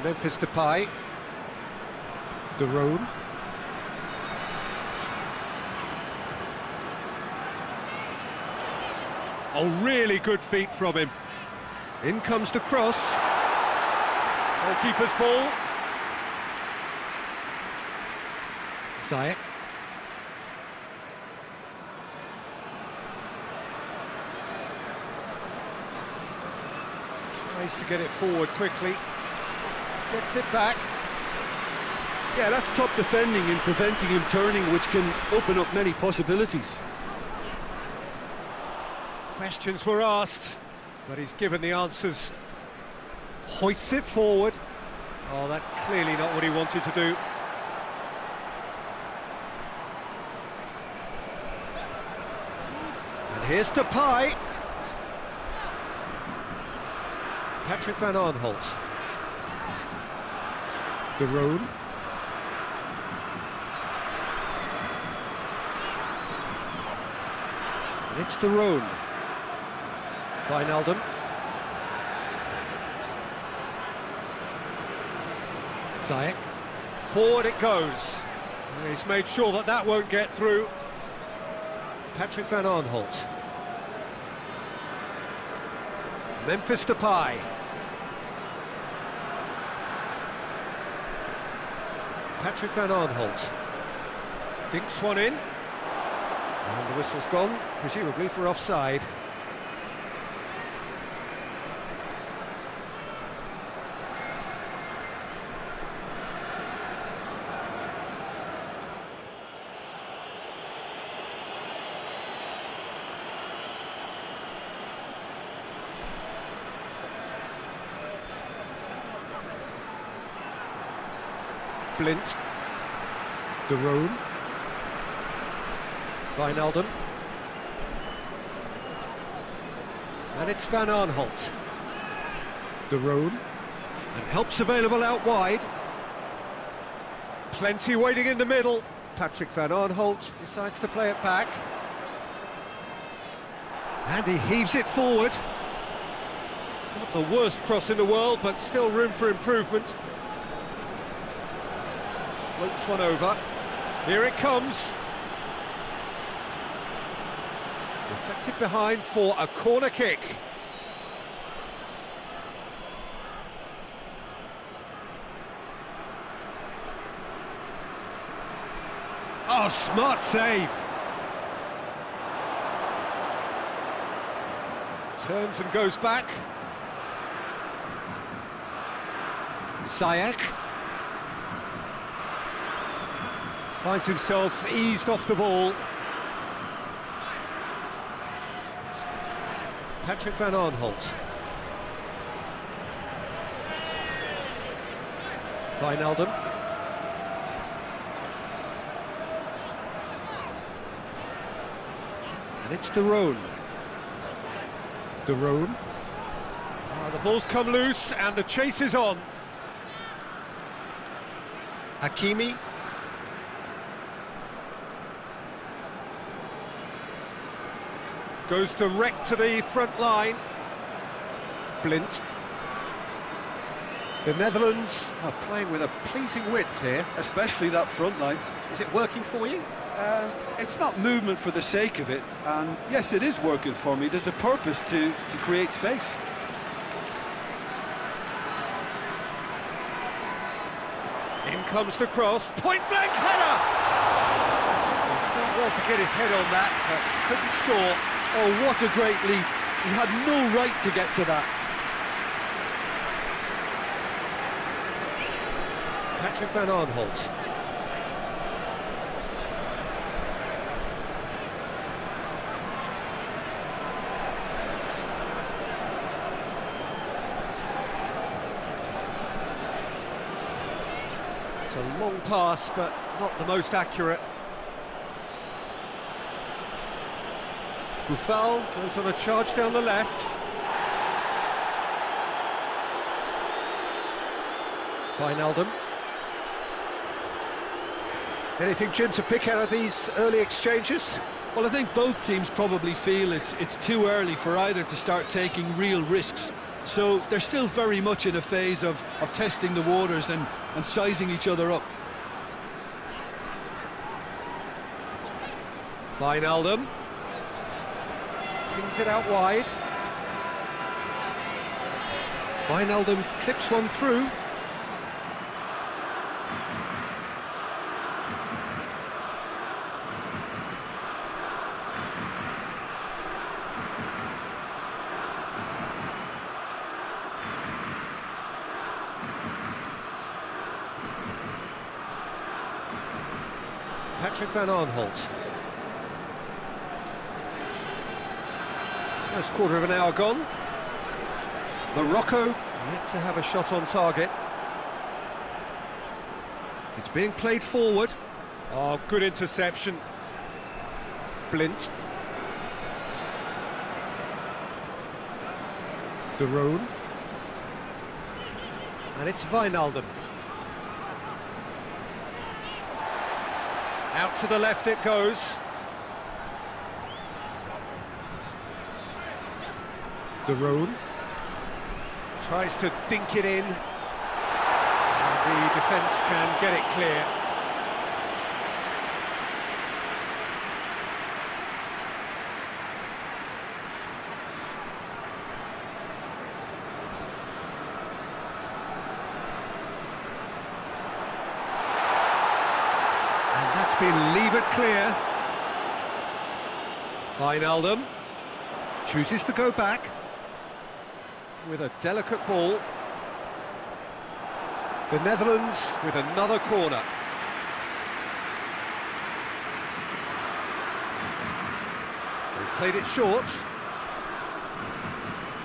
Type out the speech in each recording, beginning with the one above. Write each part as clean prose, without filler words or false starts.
Memphis Depay. Daron. Oh, really good feet from him. In comes the cross. Goalkeeper's ball. Ziyech. Tries to get it forward quickly. Gets it back. Yeah, that's top defending and preventing him turning, which can open up many possibilities. Questions were asked, but he's given the answers. Hoists it forward. Oh, that's clearly not what he wanted to do. And here's Depay. Patrick van Aanholt. Daron. And it's Daron. Wijnaldum. Ziyech. Forward it goes. And he's made sure that that won't get through. Patrick van Aanholt. Memphis Depay. Patrick van Aanholt. Dinks one in. And the whistle's gone, presumably for offside. Blint. Daron. Wijnaldum. And it's Van Aanholt. Daron. And help's available out wide. Plenty waiting in the middle. Patrick Van Aanholt decides to play it back. And he heaves it forward. Not the worst cross in the world, but still room for improvement. Floats one over. Here it comes. Deflected behind for a corner kick. Oh, smart save. Turns and goes back. Ziyech. Finds himself eased off the ball. Patrick Van Aanholt. Wijnaldum. And it's Daron. Daron. Oh, the ball's come loose and the chase is on. Hakimi. Goes direct to the front line. Blint. The Netherlands are playing with a pleasing width here. Especially that front line. Is it working for you? It's not movement for the sake of it, and yes, it is working for me. There's a purpose to create space. In comes the cross, point-blank header! He's done well to get his head on that, but couldn't score. Oh, what a great leap. He had no right to get to that. Patrick Van Aanholt. It's a long pass, but not the most accurate. Boufal goes on a charge down the left. Wijnaldum. Anything, Jim, to pick out of these early exchanges? Well, I think both teams probably feel it's too early for either to start taking real risks. So they're still very much in a phase of testing the waters and sizing each other up. Wijnaldum. Pings it out wide. Wijnaldum clips one through. Patrick van Aanholt. First quarter of an hour gone. Morocco yet to have a shot on target. It's being played forward. Oh, good interception. Blint. De Roon. And it's Wijnaldum. Out to the left it goes. De Roon tries to dink it in. And the defence can get it clear. Been levered clear. Wijnaldum chooses to go back with a delicate ball. The Netherlands with another corner. They've played it short.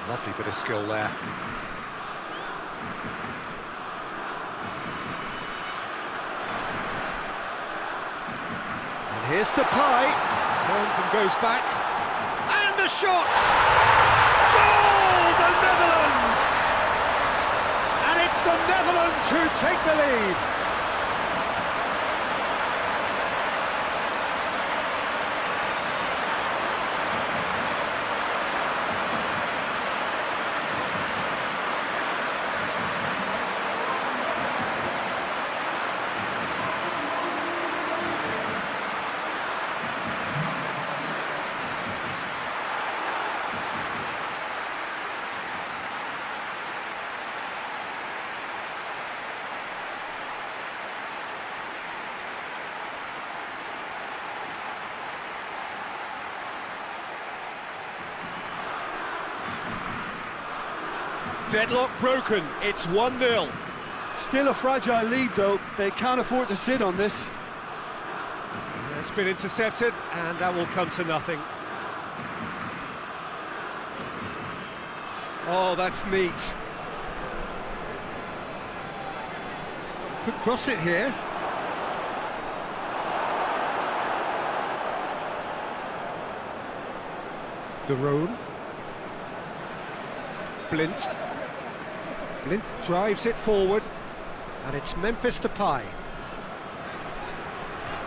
Lovely bit of skill there. Here's Depay, turns and goes back, and the shot! Goal, the Netherlands! And it's the Netherlands who take the lead. Deadlock broken, it's 1-0. Still a fragile lead though, they can't afford to sit on this. It's been intercepted and that will come to nothing. Oh, that's neat. Could cross it here. De Roon. Blint. Blint drives it forward, and it's Memphis Depay.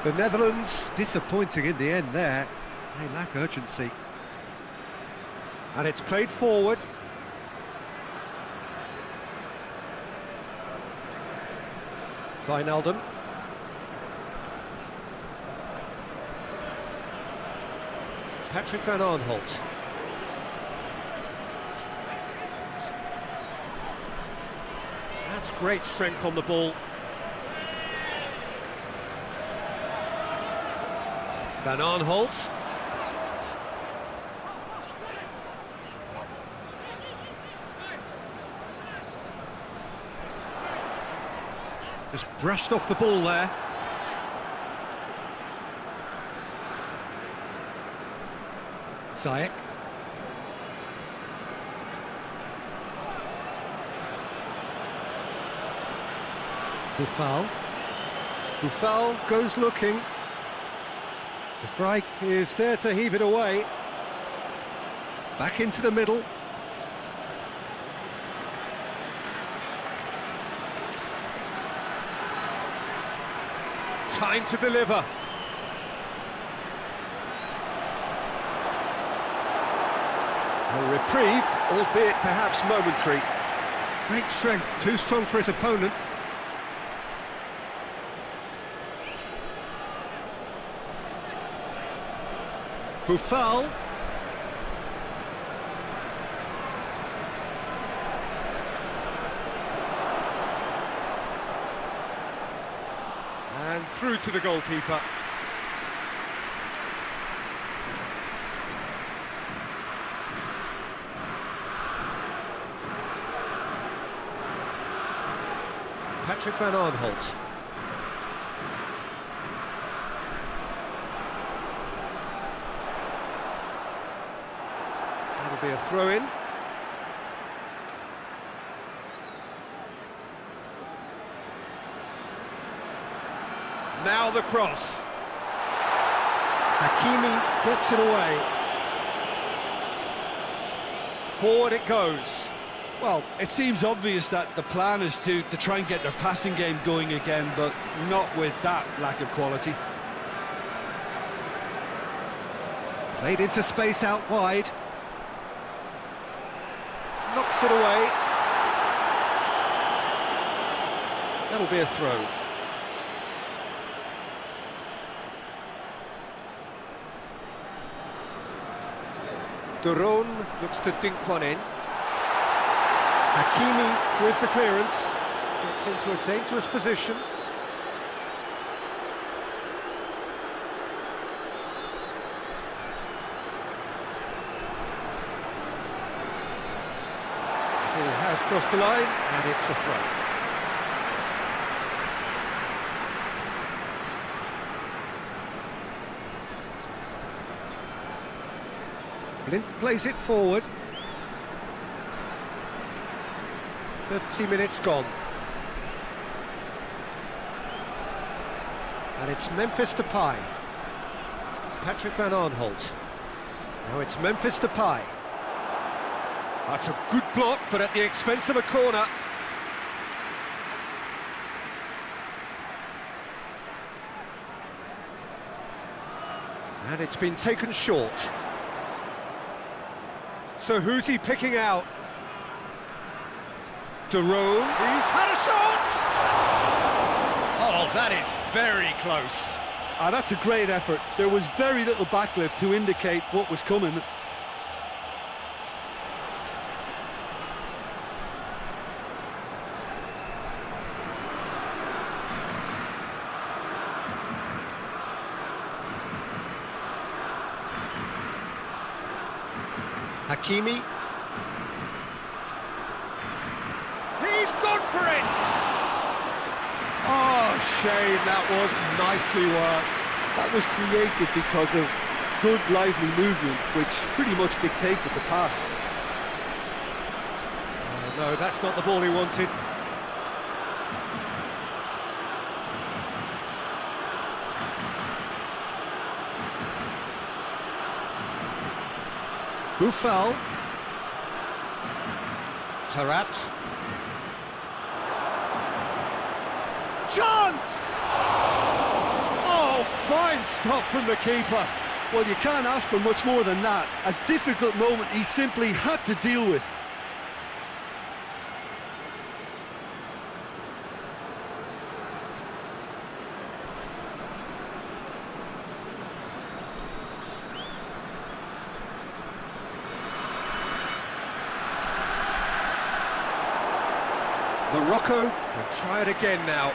The Netherlands disappointing in the end there. They lack urgency. And it's played forward. Wijnaldum. Patrick van Aanholt. That's great strength on the ball. Van Aanholt. Just brushed off the ball there. Ziyech. Boufal. Boufal goes looking. De Vrij is there to heave it away. Back into the middle. Time to deliver. A reprieve, albeit perhaps momentary. Great strength, too strong for his opponent. Buffal. And through to the goalkeeper. Patrick van Aanholt. That'll be a throw-in. Now the cross. Hakimi gets it away. Forward it goes. Well, it seems obvious that the plan is to try and get their passing game going again, but not with that lack of quality. Played into space out wide. Knocks it away. That'll be a throw. Duron looks to dink one in. Hakimi with the clearance, gets into a dangerous position. Ball has crossed the line, and it's a throw. Blint plays it forward. 30 minutes gone. And it's Memphis Depay. Patrick van Aanholt. Now it's Memphis Depay. That's a good block, but at the expense of a corner. And it's been taken short. So who's he picking out? Duron, he's had a shot! Oh, that is very close. That's a great effort. There was very little backlift to indicate what was coming. Hakimi. He's gone for it! Oh, shame, that was nicely worked. That was created because of good, lively movement, which pretty much dictated the pass. Oh, no, that's not the ball he wanted. Buffal. Tarat. Chance! Oh, fine stop from the keeper. Well, you can't ask for much more than that. A difficult moment he simply had to deal with. Morocco can try it again now.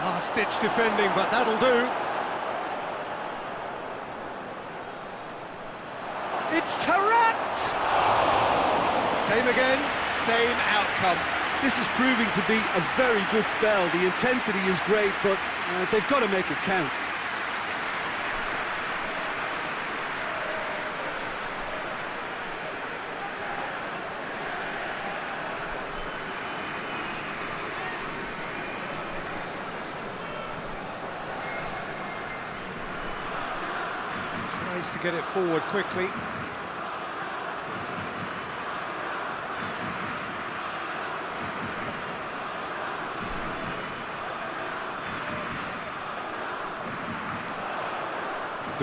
Last-ditch defending, but that'll do. It's Tarat! Same again, same outcome. This is proving to be a very good spell. The intensity is great, but they've got to make it count. Tries to get it forward quickly.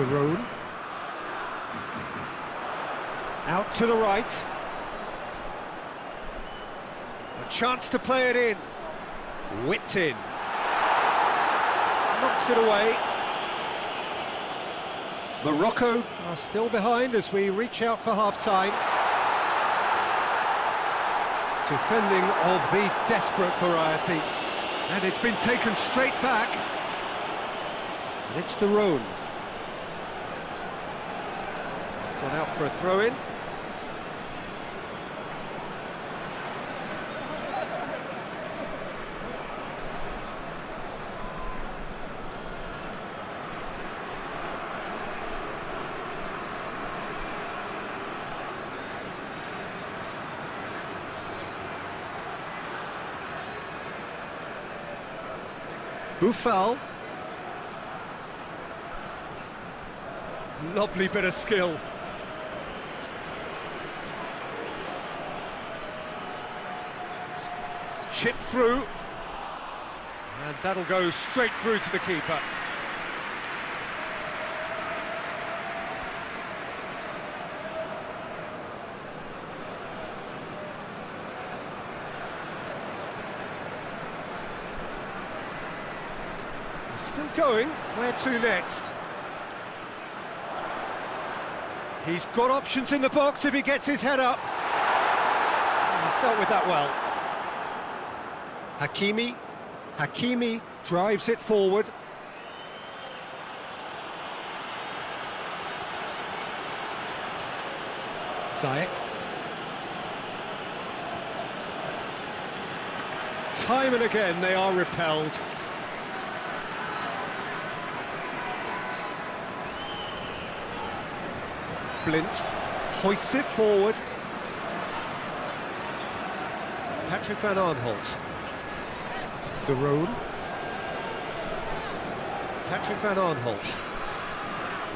De Roon. Out to the right. A chance to play it in. Whipped in. Knocks it away. Morocco are still behind as we reach out for half-time. Defending of the desperate variety. And it's been taken straight back. And it's De Roon. It's gone out for a throw-in. Boufal. Lovely bit of skill. Chip through. And that'll go straight through to the keeper. Still going. Where to next? He's got options in the box if he gets his head up. He's dealt with that well. Hakimi drives it forward. Ziyech. Time and again they are repelled. Blint hoists it forward. Patrick van Aanholt. De Roon. Patrick van Aanholt.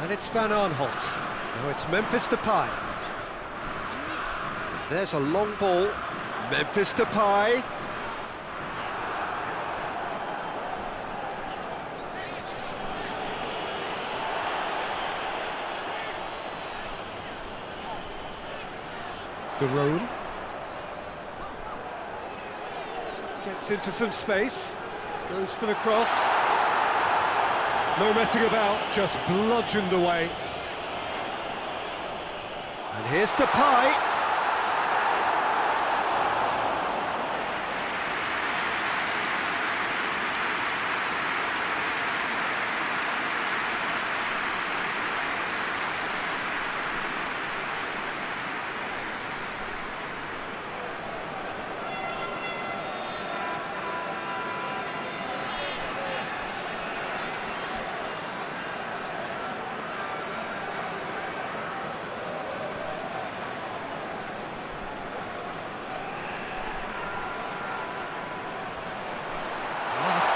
And it's Van Aanholt. Now it's Memphis Depay. There's a long ball. Memphis Depay. De Roon gets into some space, goes for the cross. No messing about, just bludgeoned away. And here's Depay.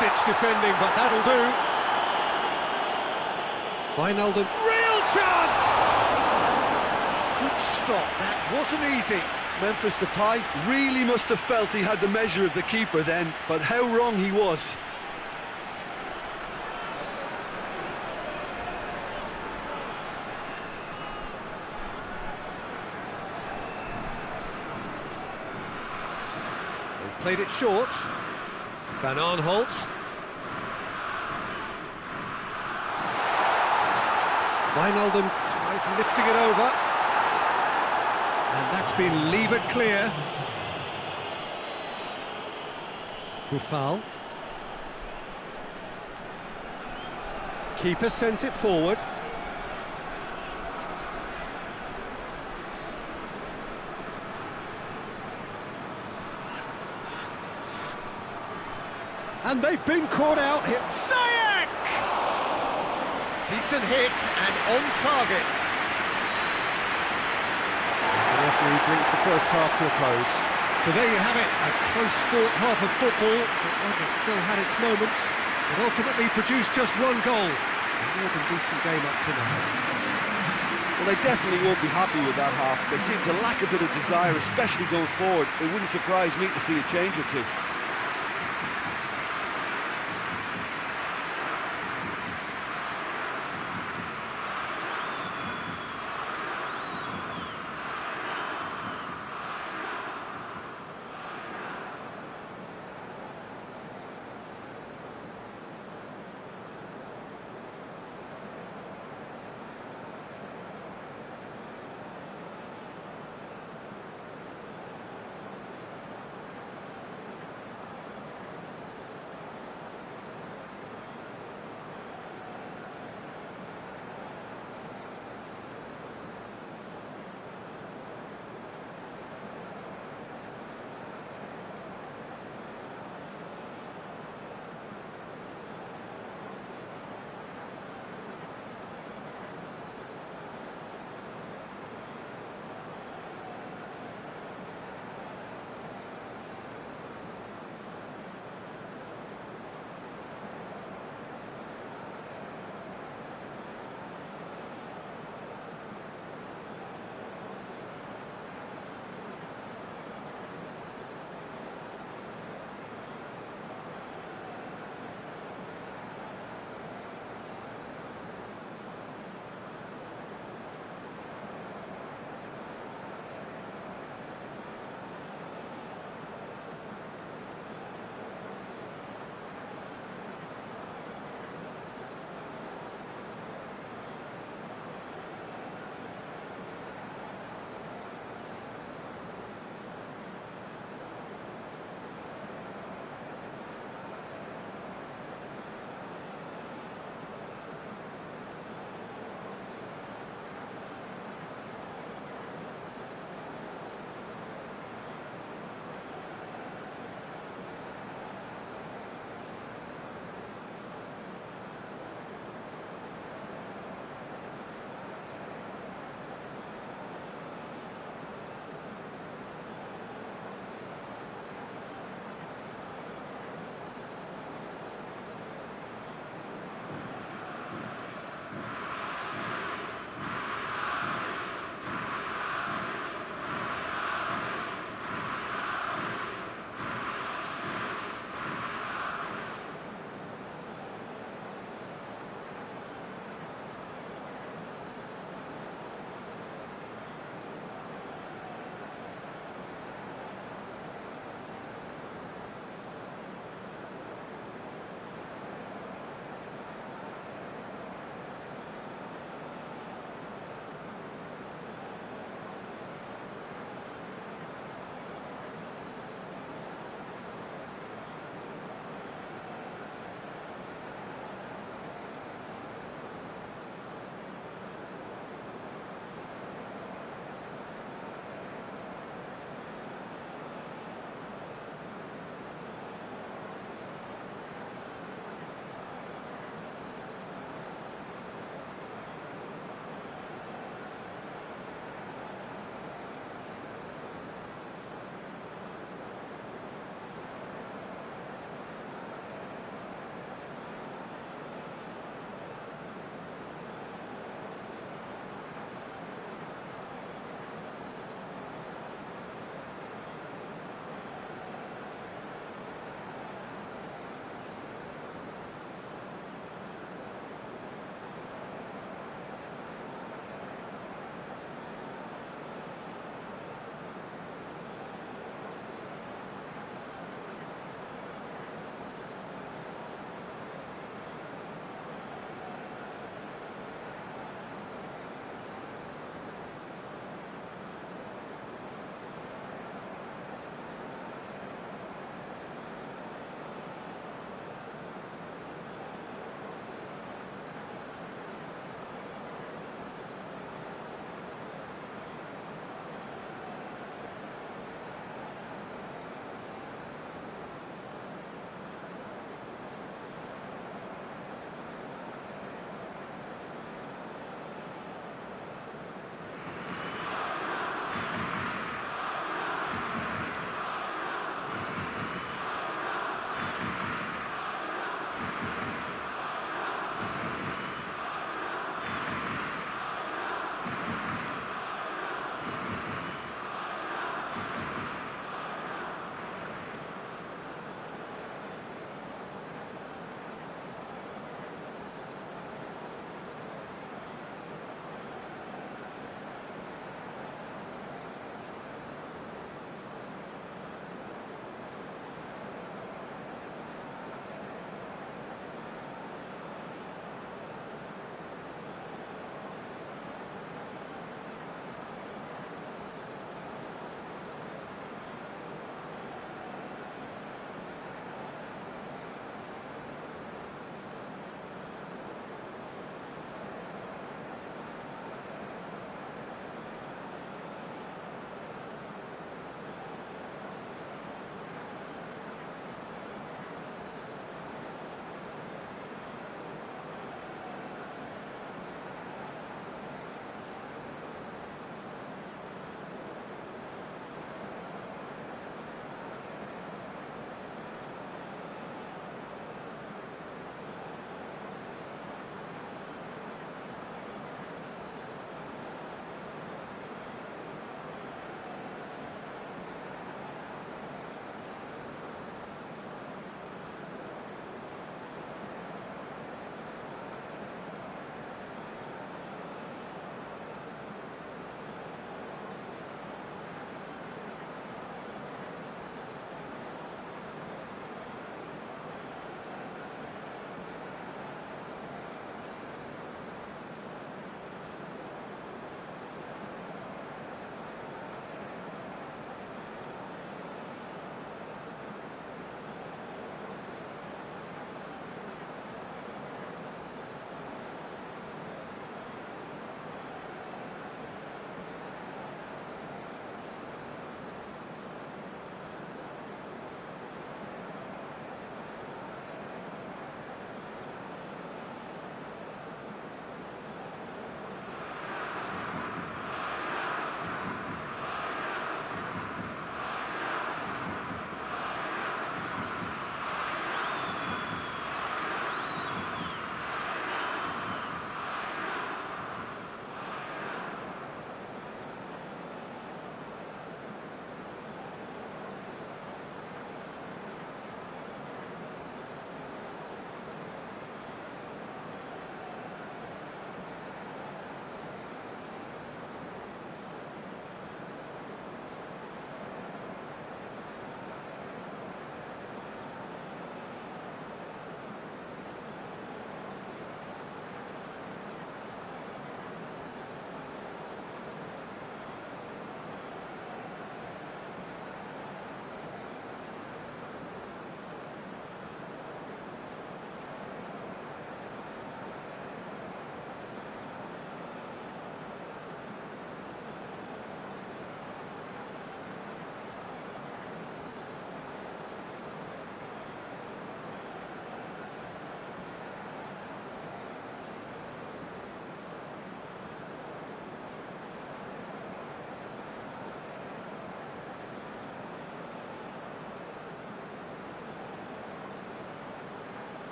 Ditch defending, but that'll do. Wijnaldum, real chance! Good stop, that wasn't easy. Memphis Depay really must have felt he had the measure of the keeper then, but how wrong he was. They've played it short. Van Aanholt. Wijnaldum tries lifting it over. And that's been levered clear. Boufal. Keeper sends it forward. And they've been caught out here. Ziyech! Decent hit and on target. The referee brings the first half to a close. So there you have it, a close-fought half of football, but one that still had its moments, but ultimately produced just one goal. A more than decent game up to now. Well, they definitely won't be happy with that half. They seem to lack a bit of desire, especially going forward. It wouldn't surprise me to see a change or two.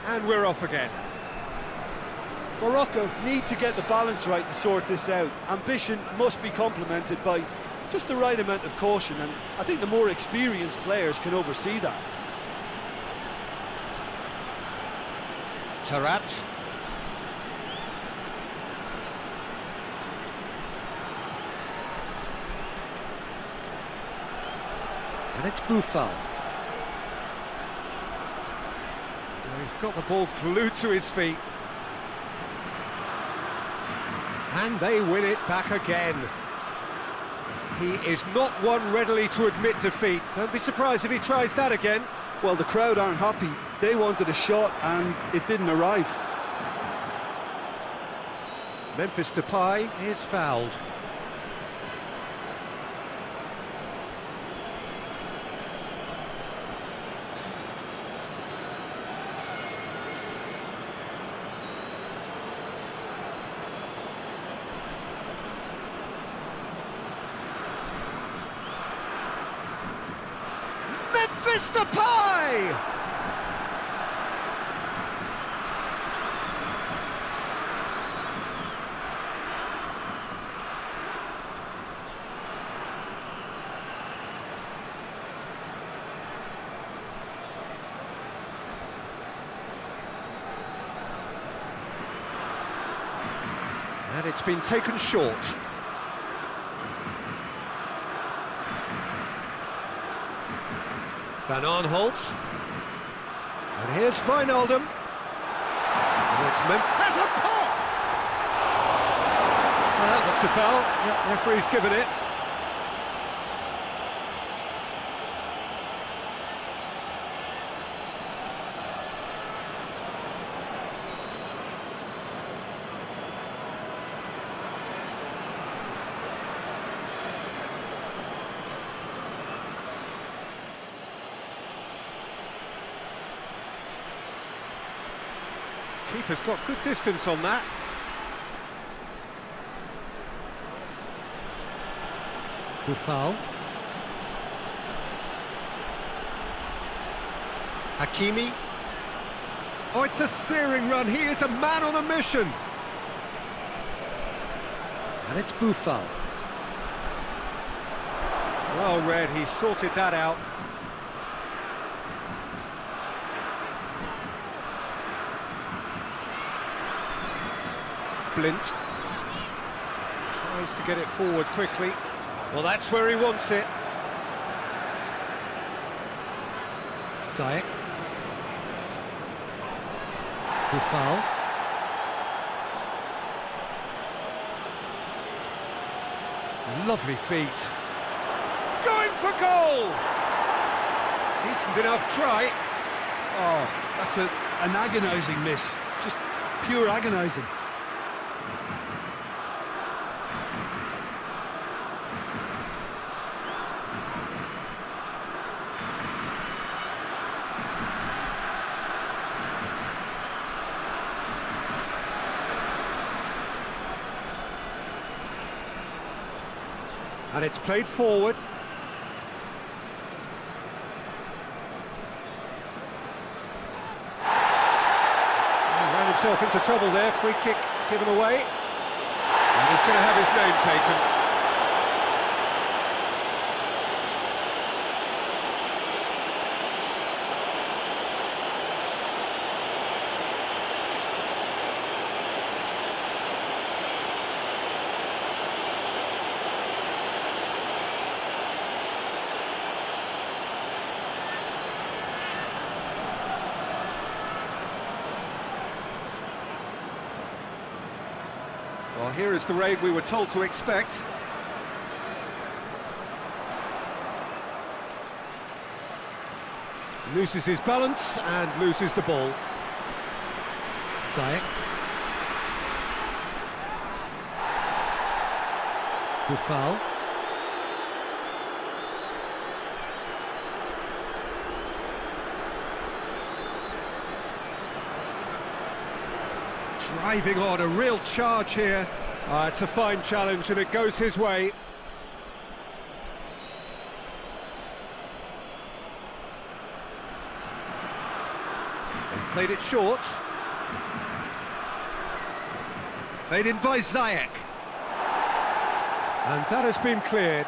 And we're off again. Morocco need to get the balance right to sort this out. Ambition must be complemented by just the right amount of caution, and I think the more experienced players can oversee that. Tarat. And it's Boufal. He's got the ball glued to his feet. And they win it back again. He is not one readily to admit defeat. Don't be surprised if he tries that again. Well, the crowd aren't happy. They wanted a shot and it didn't arrive. Memphis Depay is fouled. Memphis Depay! And it's been taken short. Van Aanholt. And here's Wijnaldum. And it's has a pop! Well, that looks a foul. Yep, referee's given it. Keeper's got good distance on that. Boufal. Hakimi. Oh, it's a searing run. He is a man on a mission. And it's Boufal. Well read, he sorted that out. Blint tries to get it forward quickly. Well, that's where he wants it. Ziyech. Boufal. Lovely feet. Going for goal! Decent enough try. Oh, that's an agonising miss. Just pure agonising. And it's played forward. He ran himself into trouble there, free kick given away. And he's going to have his name taken. Well, here is the raid we were told to expect. Loses his balance and loses the ball. Ziyech. Boufal. Driving on, a real charge here. It's a fine challenge and it goes his way. They've Played it short. Played in by Ziyech. And that has been cleared.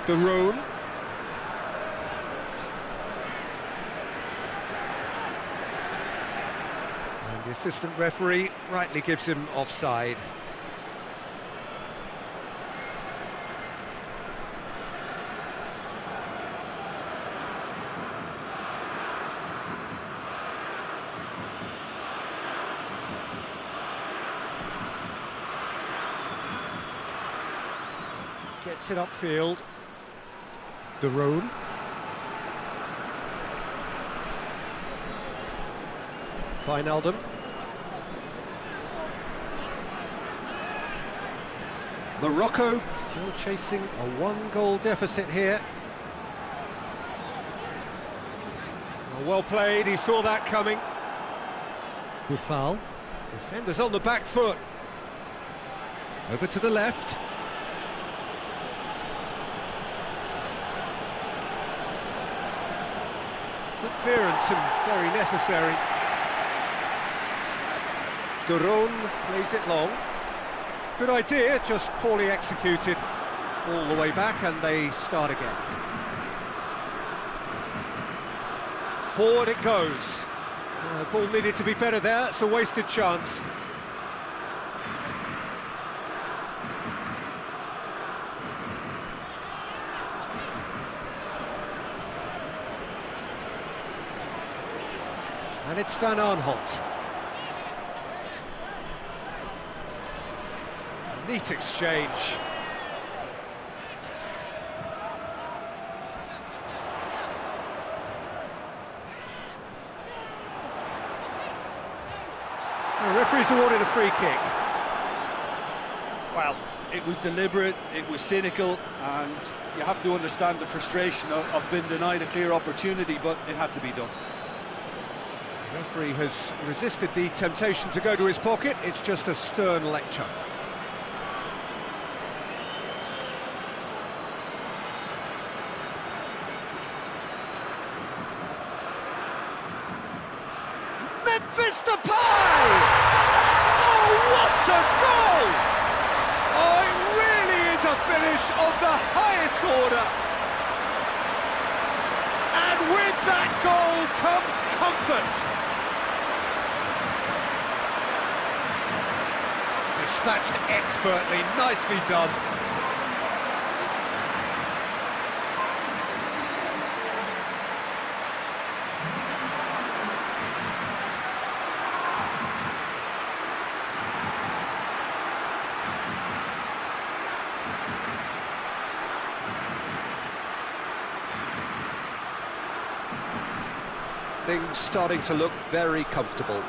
De Roon. And the assistant referee rightly gives him offside. Gets it upfield. De Roon. Wijnaldum. Morocco still chasing a one-goal deficit here. Well played, he saw that coming. Boufal. Defenders on the back foot. Over to the left. Good clearance and very necessary. De Roon plays it long. Good idea, just poorly executed. All the way back and they start again. Forward it goes. Ball needed to be better there, it's a wasted chance. And it's Van Aanholt. Neat exchange. The referee's awarded a free kick. Well, it was deliberate, it was cynical, and you have to understand the frustration of being denied a clear opportunity, but it had to be done. The referee has resisted the temptation to go to his pocket. It's just a stern lecture. Memphis Depay! Oh, what a goal! Oh, it really is a finish of the highest order. And with that goal comes comfort. Dispatched expertly, nicely done. Things starting to look very comfortable.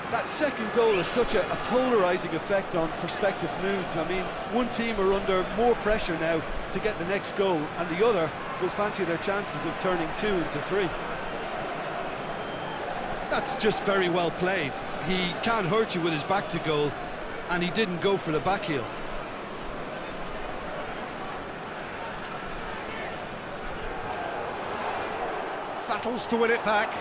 That second goal has such a polarising effect on prospective moods. I mean, one team are under more pressure now to get the next goal, and the other will fancy their chances of turning 2 into 3. That's just very well played. He can't hurt you with his back to goal, and he didn't go for the back heel. Battles to win it back.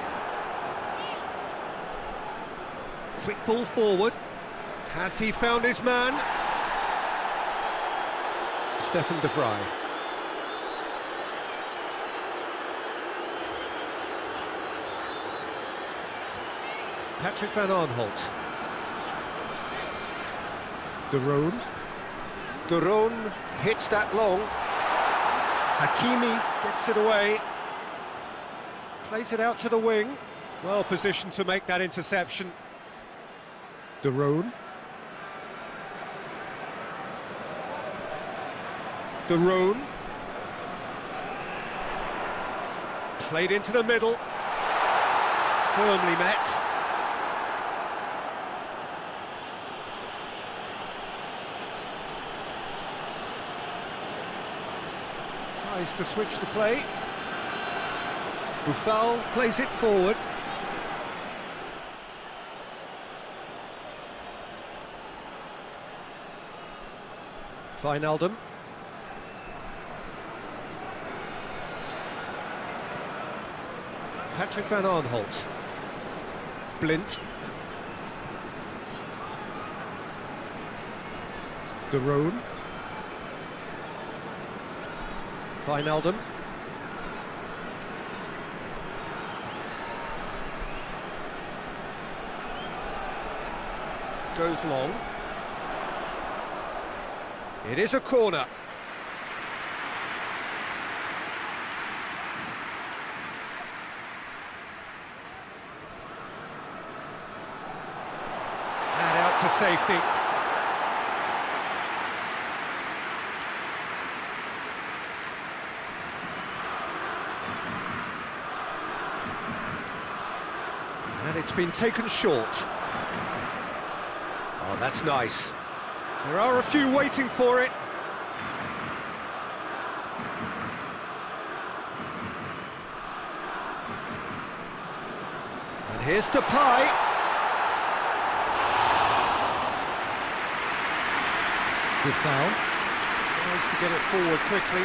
Quick ball forward. Has he found his man? Stefan de Vrij. Patrick Van Aanholt. De Roon. De Roon hits that long. Hakimi gets it away. Plays it out to the wing. Well positioned to make that interception. De Roon. De Roon. Played into the middle. Firmly met. Tries Tries to switch the play. Boufal plays it forward. Wijnaldum. Patrick van Aanholt. Blind. De Roon. Wijnaldum. Goes long. It is a corner. And out to safety. And it's been taken short. Oh, that's nice. There are a few waiting for it. And here's Depay. Boufal tries to get it forward quickly.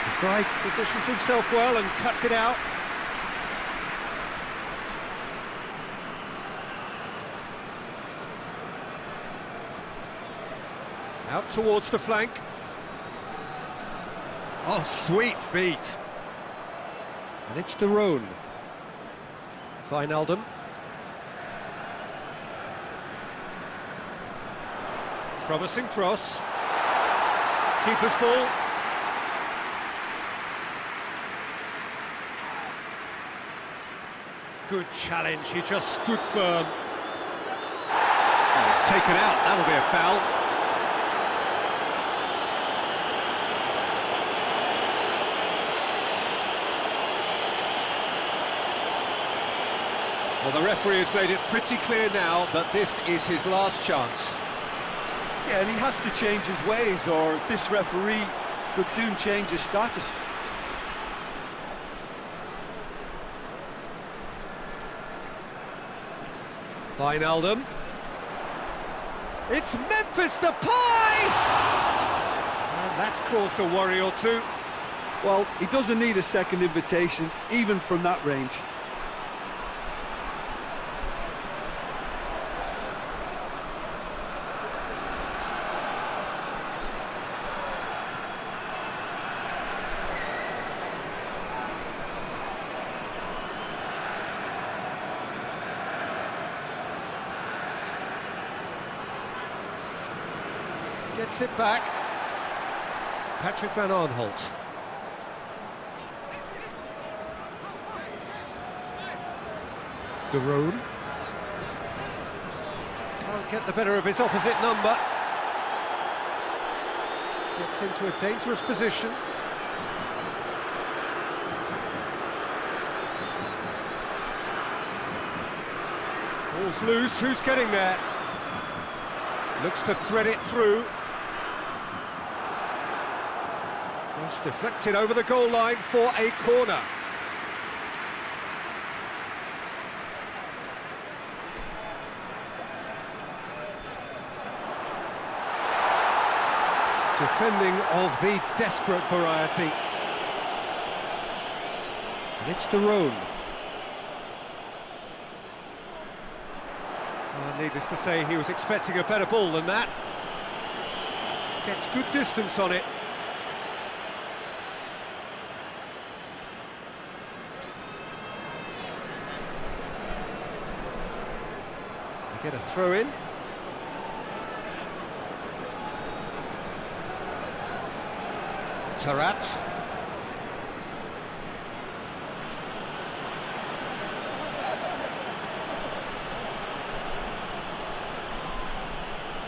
Depay positions himself well and cuts it out. Out towards the flank. Oh, sweet feet. And it's De Roon. Wijnaldum. Promising cross. Keeper's ball. Good challenge, he just stood firm. Oh, it's taken out, that'll be a foul. Well, the referee has made it pretty clear now that this is his last chance. Yeah, and he has to change his ways, or this referee could soon change his status. Wijnaldum. It's Memphis Depay! And that's caused a worry or two. Well, he doesn't need a second invitation, even from that range. Gets it back. Patrick van Aanholt. De Roon. Can't get the better of his opposite number. Gets into a dangerous position. Ball's loose, who's getting there? Looks to thread it through. Cross deflected over the goal line for a corner. Defending of the desperate variety. And it's De Roon. Well, needless to say, he was expecting a better ball than that. Gets good distance on it. They get a throw in. Tarat.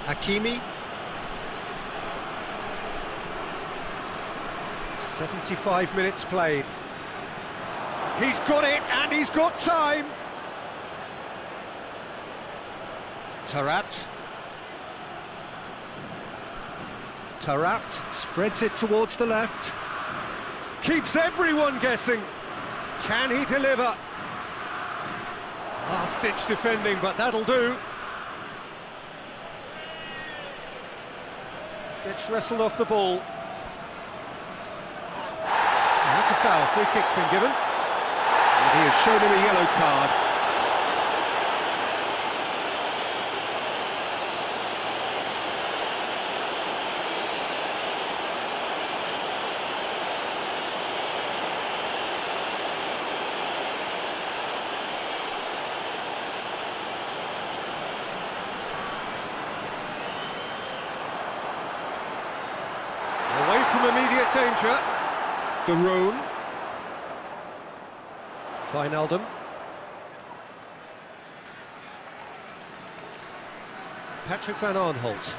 Hakimi. 75 minutes played. He's got it, and he's got time. Tarat. Tarat spreads it towards the left. Keeps everyone guessing. Can he deliver? Last-ditch defending, but that'll do. Gets wrestled off the ball. And that's a foul. Free kick's been given. And he has shown him a yellow card. Away from immediate danger. Daroon. Wijnaldum. Patrick van Arnholt.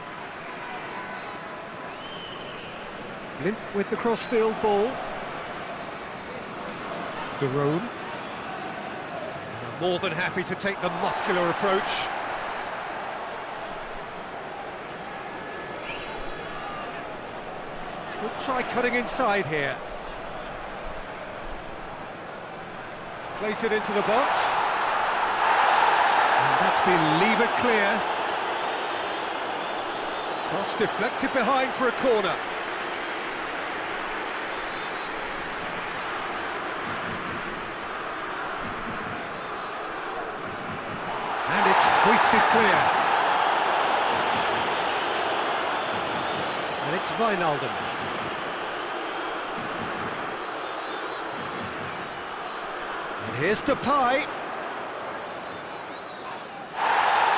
Lint with the crossfield ball. Daroon. More than happy to take the muscular approach. Could try cutting inside here. Place it into the box. And that's been levered clear. Cross deflected behind for a corner. And it's hoisted clear. And it's Wijnaldum. Here's Depay.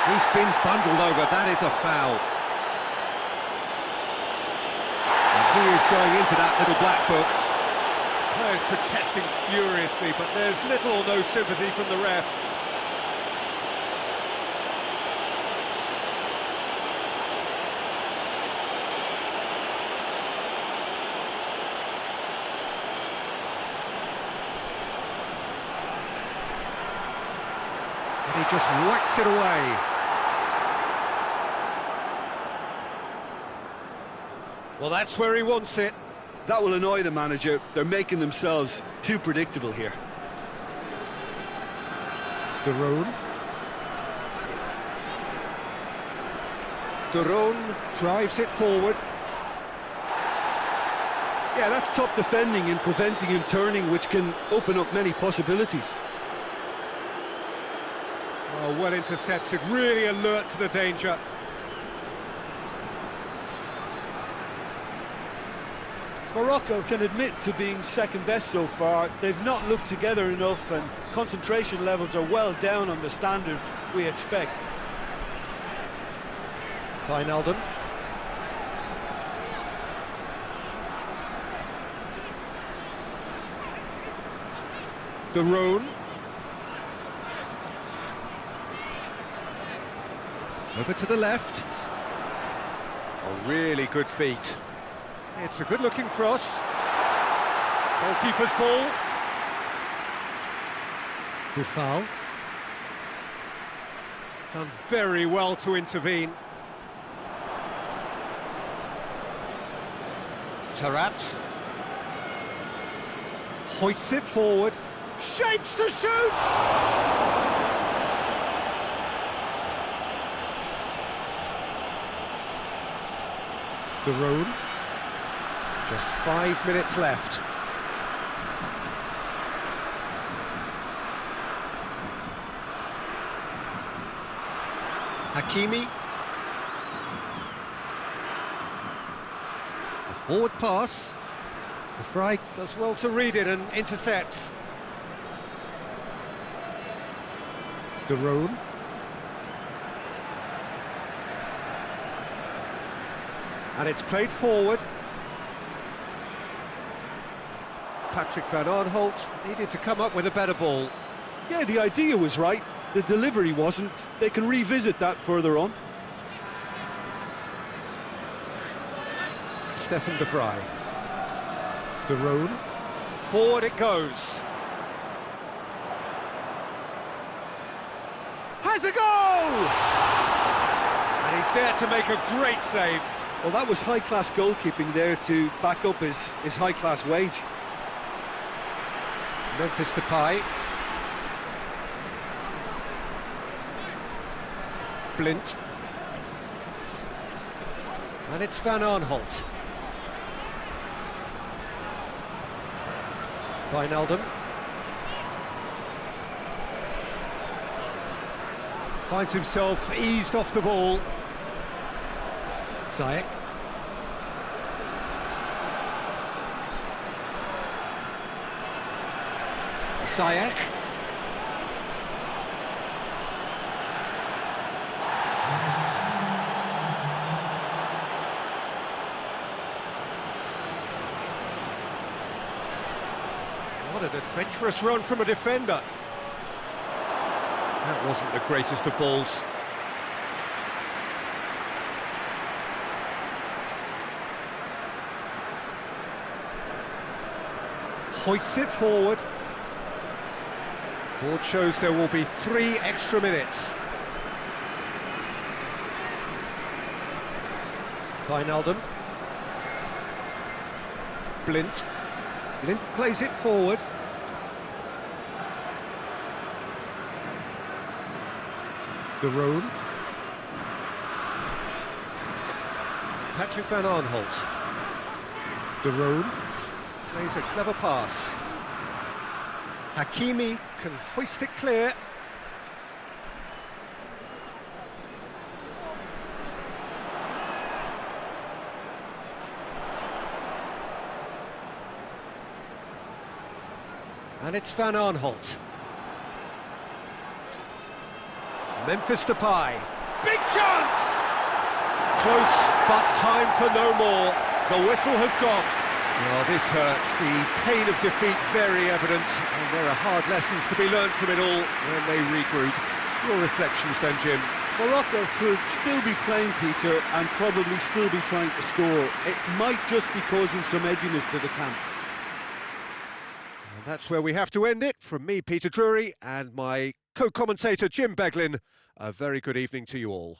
He's been bundled over, that is a foul. And he is going into that little black book. Players protesting furiously, but there's little or no sympathy from the ref. He just whacks it away. Well, that's where he wants it. That will annoy the manager. They're making themselves too predictable here. Daroon. Daroon drives it forward. Yeah, that's top defending and preventing him turning, which can open up many possibilities. Oh, well intercepted, really alert to the danger. Morocco can admit to being second best so far. They've not looked together enough, and concentration levels are well down on the standard we expect. Wijnaldum. Daroon. Over to the left. Oh, really good feet. It's a good-looking cross. Goalkeeper's ball. Buffal. Done very well to intervene. Tarat. Hoists it forward. Shapes to shoot! Daroon. Just 5 minutes left. Hakimi. A forward pass. The Fry does well to read it and intercepts. Daroon. And it's played forward. Patrick van Arnholt needed to come up with a better ball. Yeah, the idea was right. The delivery wasn't. They can revisit that further on. Stefan de Vrij. Daroon. Forward it goes. Has a goal! And he's there to make a great save. Well, that was high-class goalkeeping there to back up his high-class wage. Memphis Depay. Blint. And it's Van Aanholt. Wijnaldum. Finds himself eased off the ball. Ziyech. Ziyech. What an adventurous run from a defender. That wasn't the greatest of balls. Hoists it forward. Board shows there will be 3 extra minutes. Wijnaldum. Blint. Blint plays it forward. De Roon. Patrick Van Aanholt. De Roon plays a clever pass. Hakimi can hoist it clear. And it's Van Aanholt. Memphis Depay. Big chance! Close, but time for no more. The whistle has gone. Well, this hurts. The pain of defeat very evident, and there are hard lessons to be learned from it all when they regroup. Your reflections then, Jim? Morocco could still be playing, Peter, and probably still be trying to score. It might just be causing some edginess to the camp. And that's where we have to end it. From me, Peter Drury, and my co-commentator, Jim Beglin. A very good evening to you all.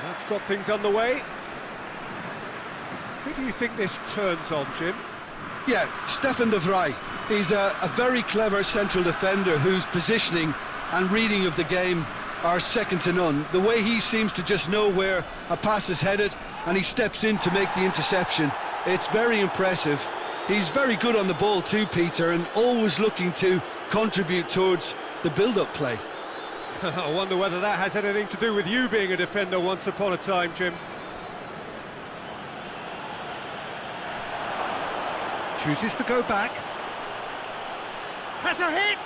that's got things underway. Who do you think this turns on, Jim? Yeah, Stefan de Vrij. He's a very clever central defender whose positioning and reading of the game are second to none. The way he seems to just know where a pass is headed and he steps in to make the interception, it's very impressive. He's very good on the ball too, Peter, and always looking to contribute towards the build-up play. I wonder whether that has anything to do with you being a defender once upon a time, Jim. Chooses to go back. Has a hit!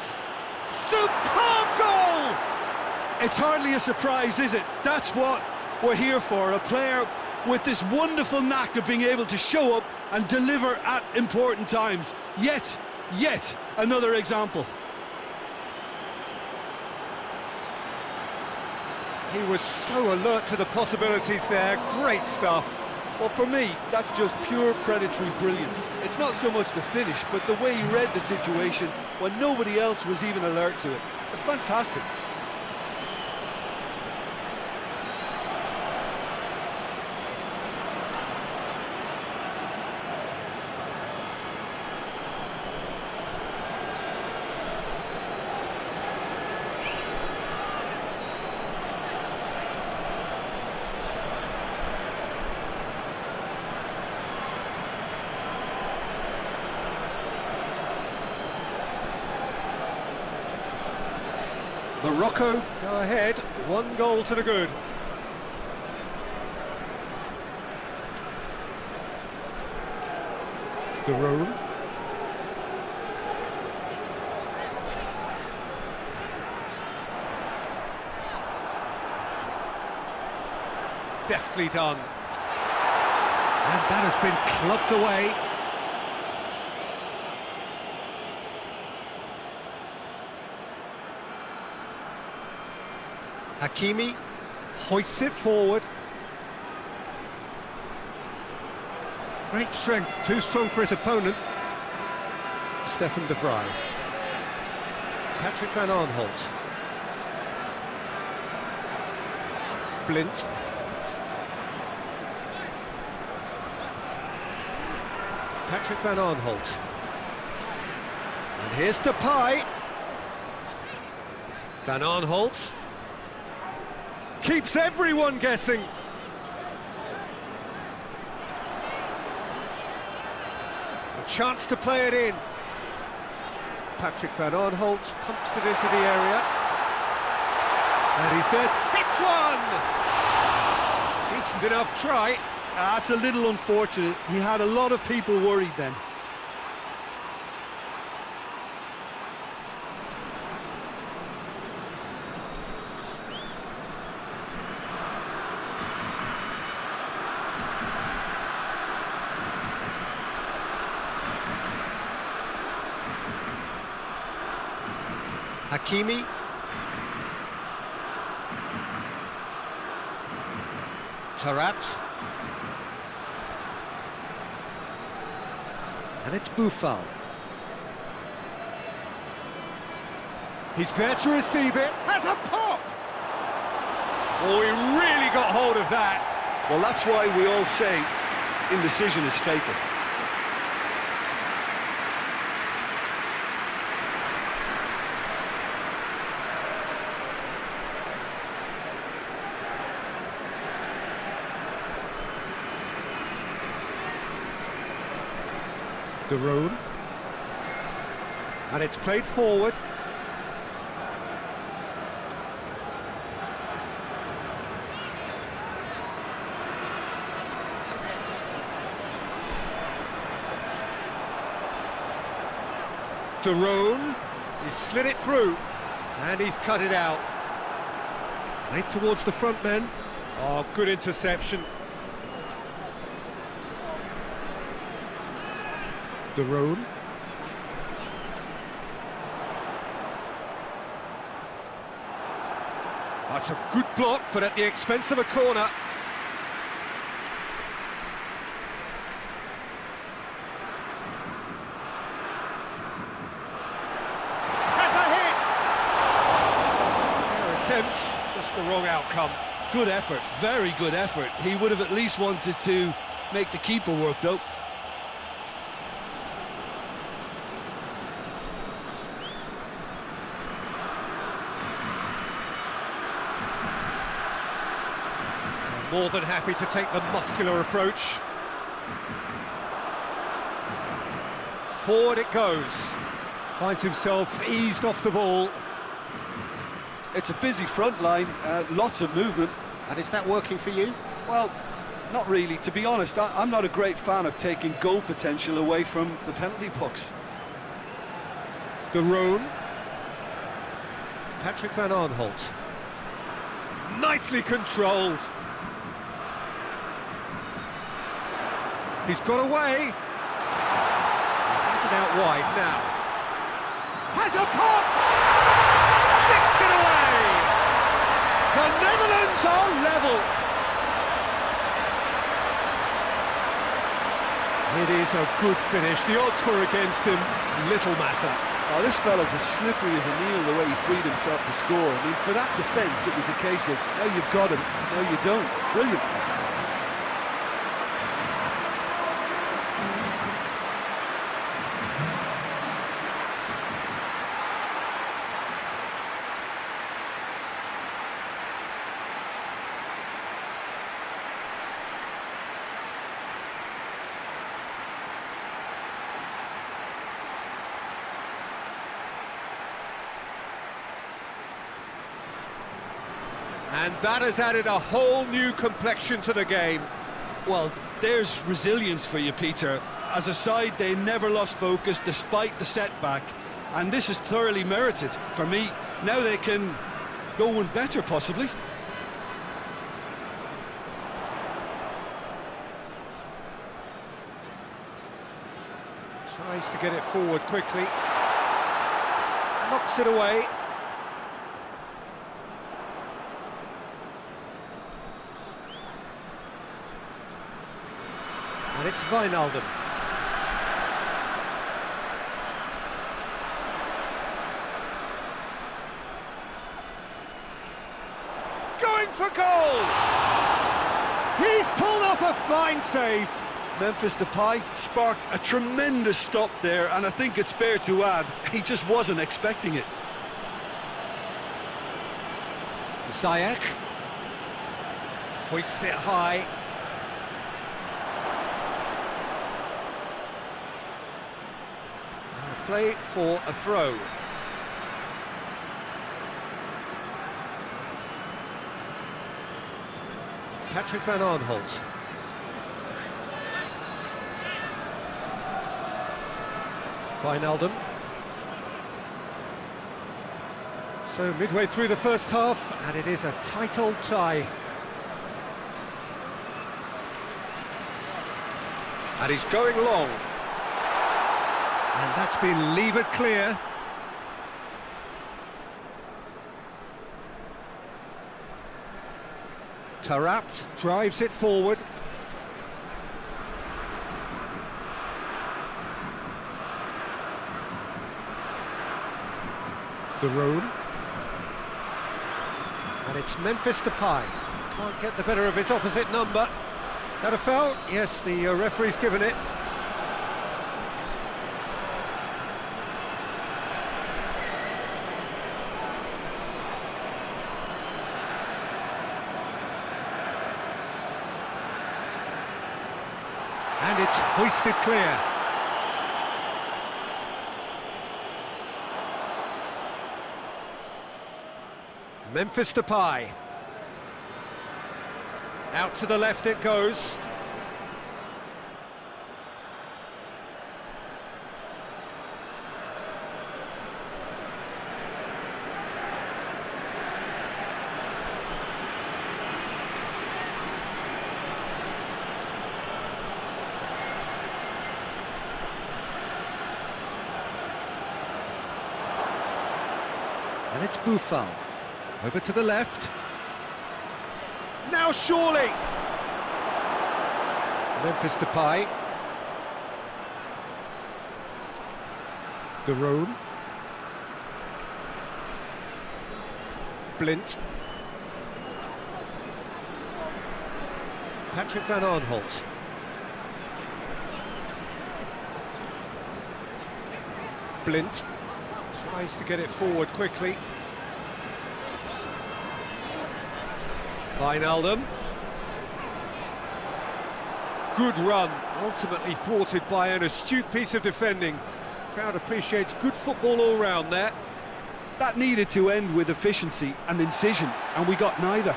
Superb goal! It's hardly a surprise, is it? That's what we're here for, a player with this wonderful knack of being able to show up and deliver at important times. Yet another example. He was so alert to the possibilities there. Great stuff. Well, for me, that's just pure predatory brilliance. It's not so much the finish, but the way he read the situation when nobody else was even alert to it. It's fantastic. Morocco go ahead, 1 goal to the good. De Roon. Deftly done. And that has been clubbed away. Hakimi hoists it forward. Great strength, too strong for his opponent. Stefan de Vrij. Patrick van Aanholt. Blint. Patrick van Aanholt. And here's Depay. Van Aanholt. Keeps everyone guessing. A chance to play it in. Patrick van Aanholt pumps it into the area. And he's there. Hits one! Decent enough try. That's a little unfortunate. He had a lot of people worried then. Hakimi. Tarat. And it's Boufal. He's there to receive it. Has a pop! Oh, he really got hold of that. Well, that's why we all say indecision is fatal. De Roon. And it's played forward. De Roon. He slid it through. And he's cut it out. Played towards the front men. Oh, good interception. De Roon. That's a good block, but at the expense of a corner. Has a hit! Fair attempt, just the wrong outcome. Good effort, very good effort. He would have at least wanted to make the keeper work, though. More than happy to take the muscular approach. Forward it goes. Finds himself eased off the ball. It's a busy front line, lots of movement. And is that working for you? Well, not really. To be honest, I'm not a great fan of taking goal potential away from the penalty box. De Roon. Patrick van Aanholt. Nicely controlled. He's got away. Has it out wide now. Has a pop! Sticks it away! The Netherlands are level. It is a good finish. The odds were against him. Little matter. Oh, this fella's as slippery as a needle the way he freed himself to score. I mean, for that defence, it was a case of, now you've got him, now you don't. Brilliant. And that has added a whole new complexion to the game. Well, there's resilience for you, Peter. As a side, they never lost focus despite the setback, and this is thoroughly merited for me. Now they can go one better, possibly. Tries to get it forward quickly. Knocks it away. And it's Wijnaldum. Going for goal! He's pulled off a fine save. Memphis Depay sparked a tremendous stop there, and I think it's fair to add, he just wasn't expecting it. Ziyech hoists it high. Play for a throw. Patrick van Aanholt. Wijnaldum. So midway through the first half, and it is a tight old tie. And he's going long. And that's been levered clear. Tarapt drives it forward. De Roon. And it's Memphis Depay. Can't get the better of his opposite number. That a foul? Yes, the referee's given it. And it's hoisted clear. Memphis Depay. Out to the left it goes. And it's Buffon. Over to the left. Now surely! Memphis Depay. De Roon. Patrick van Aanholt. Blint tries to get it forward quickly. Wijnaldum. Good run, ultimately thwarted by an astute piece of defending. Crowd appreciates good football all round there. That needed to end with efficiency and incision, and we got neither.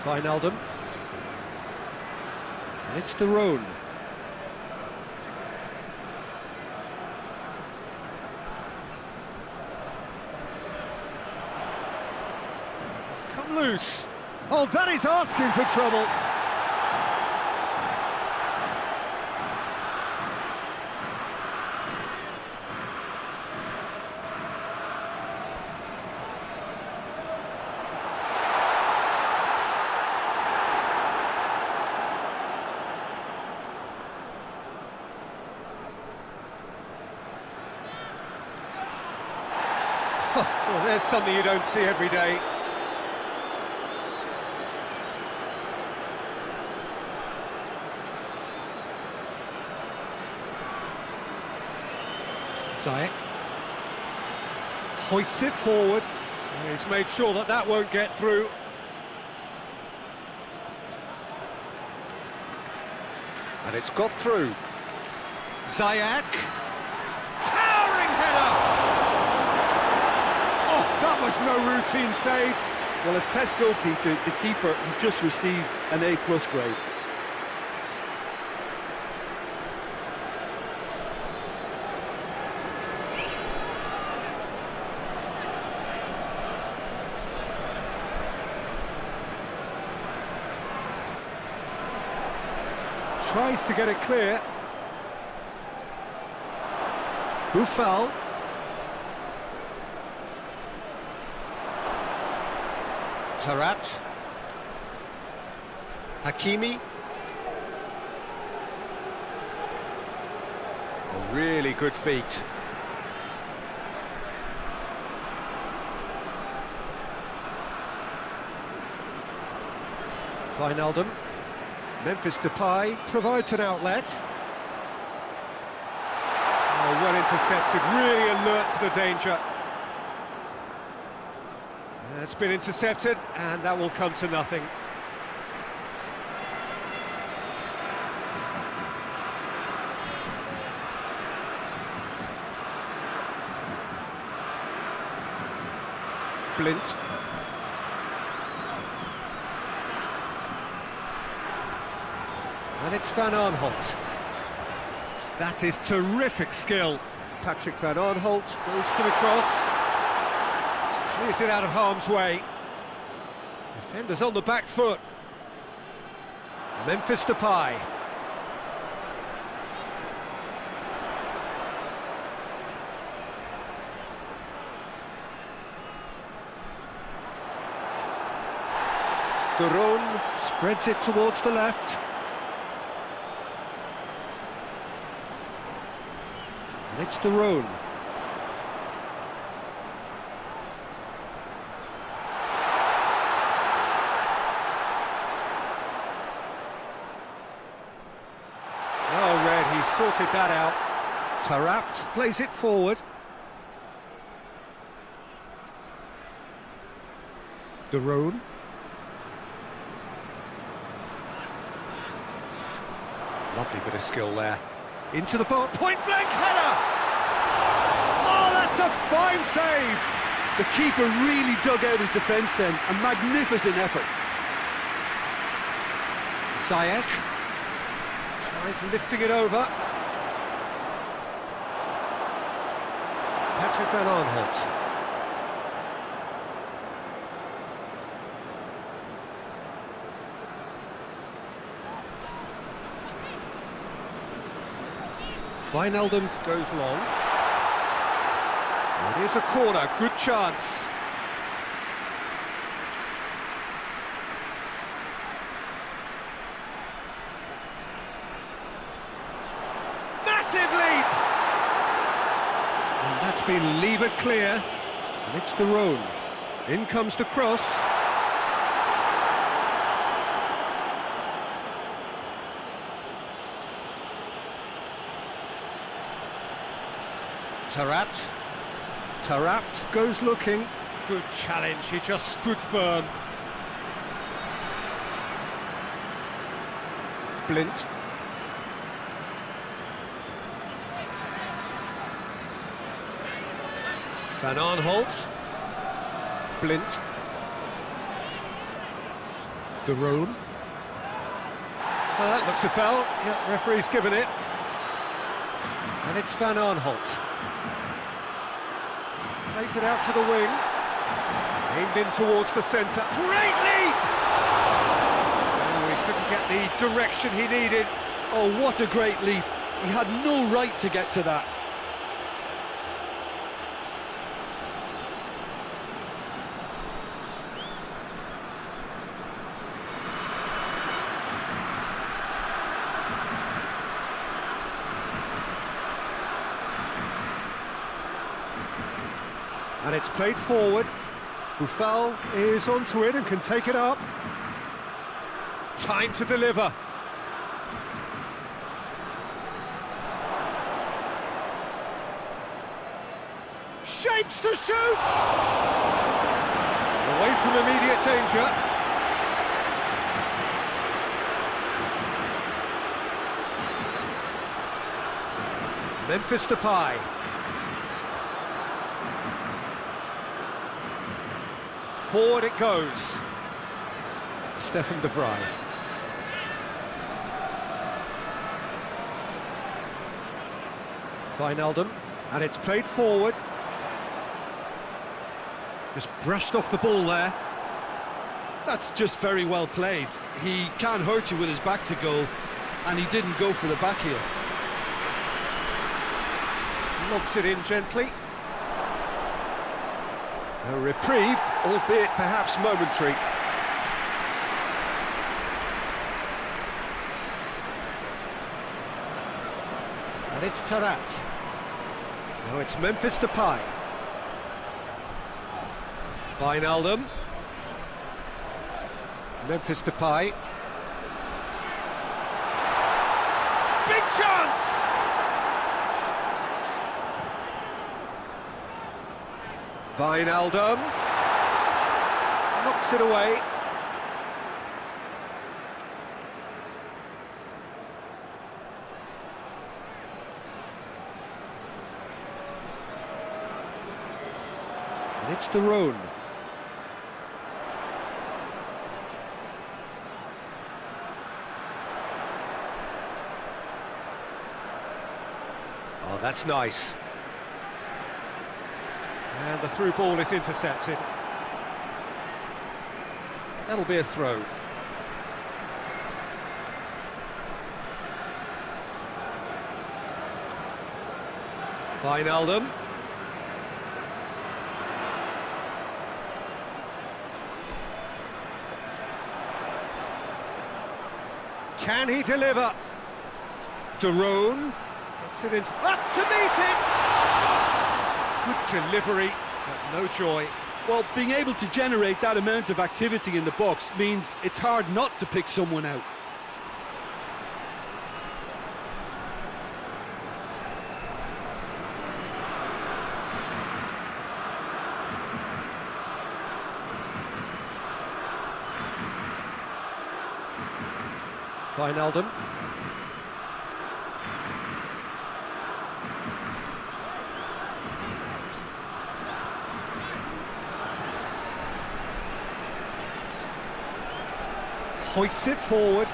Wijnaldum. And it's De Roon. It's come loose. Oh, that is asking for trouble. Well, there's something you don't see every day. Ziyech hoists it forward. He's made sure that that won't get through. And it's got through. Ziyech. Towering header! That was no routine save. Well, as test goalkeeper, the keeper has just received an A+ grade. Tries to get it clear. Boufal. Tarat. Hakimi. A really good feat. Wijnaldum. Memphis Depay provides an outlet. Oh, well intercepted, really alert to the danger. It's been intercepted, and that will come to nothing. Blint. And it's Van Aanholt. That is terrific skill. Patrick Van Aanholt goes for the cross. Clears it out of harm's way. Defenders on the back foot. Memphis Depay. De Roon spreads it towards the left. And it's De Roon. Oh, Red, he sorted that out. Tarat plays it forward. De Roon. Lovely bit of skill there. Into the ball, point-blank header! Oh, that's a fine save! The keeper really dug out his defence then, a magnificent effort. Ziyech tries lifting it over. Patrick Van Aanholt. Wijnaldum goes long. It is a corner, good chance. that's been levered clear, and it's De Roon. In comes the cross. Taarabt goes looking. Good challenge, he just stood firm. Blint. Van Aanholt. Blint. De Roon. That looks a foul. Yeah, referee's given it. And it's Van Aanholt. Plays it out to the wing. Aimed in towards the centre. Great leap! Oh, he couldn't get the direction he needed. Oh, what a great leap. He had no right to get to that. And it's played forward. Boufal is onto it and can take it up. Time to deliver. Shapes to shoot! Away from immediate danger. Memphis Depay. Forward it goes. Stefan de Vrij. Wijnaldum, and it's played forward. Just brushed off the ball there. That's just very well played. He can't hurt you with his back to goal, and he didn't go for the back heel. Lobs it in gently. A reprieve, albeit perhaps momentary. And it's Taarabt. Now it's Memphis Depay. Wijnaldum. Memphis Depay. Big chance! Wijnaldum knocks it away. And it's De Roon. Oh, that's nice. And the through ball is intercepted. That'll be a throw. Wijnaldum. Can he deliver? De Roon gets it into... Up to meet it! Good delivery, but no joy. Well, being able to generate that amount of activity in the box means it's hard not to pick someone out. Wijnaldum. Hoists it forward.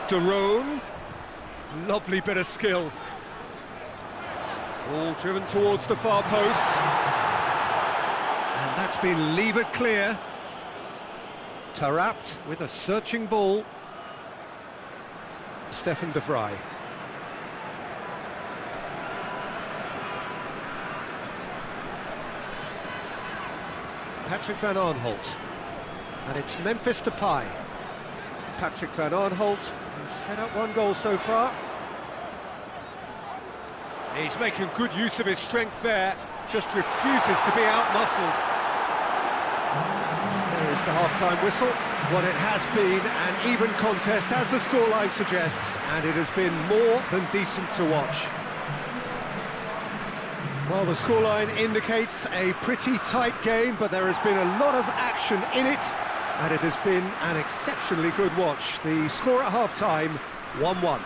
De Roon. Lovely bit of skill. All driven towards the far post. And that's been levered clear. Taarabt with a searching ball. Stefan de Vrij. Patrick Van Aanholt. And it's Memphis Depay. Patrick Van Aanholt, who's set up one goal so far. He's making good use of his strength there, just refuses to be out-muscled. There is the half-time whistle. What it has been an even contest, as the scoreline suggests, and it has been more than decent to watch. Well, the scoreline indicates a pretty tight game, but there has been a lot of action in it, and it has been an exceptionally good watch. The score at half-time, 1-1.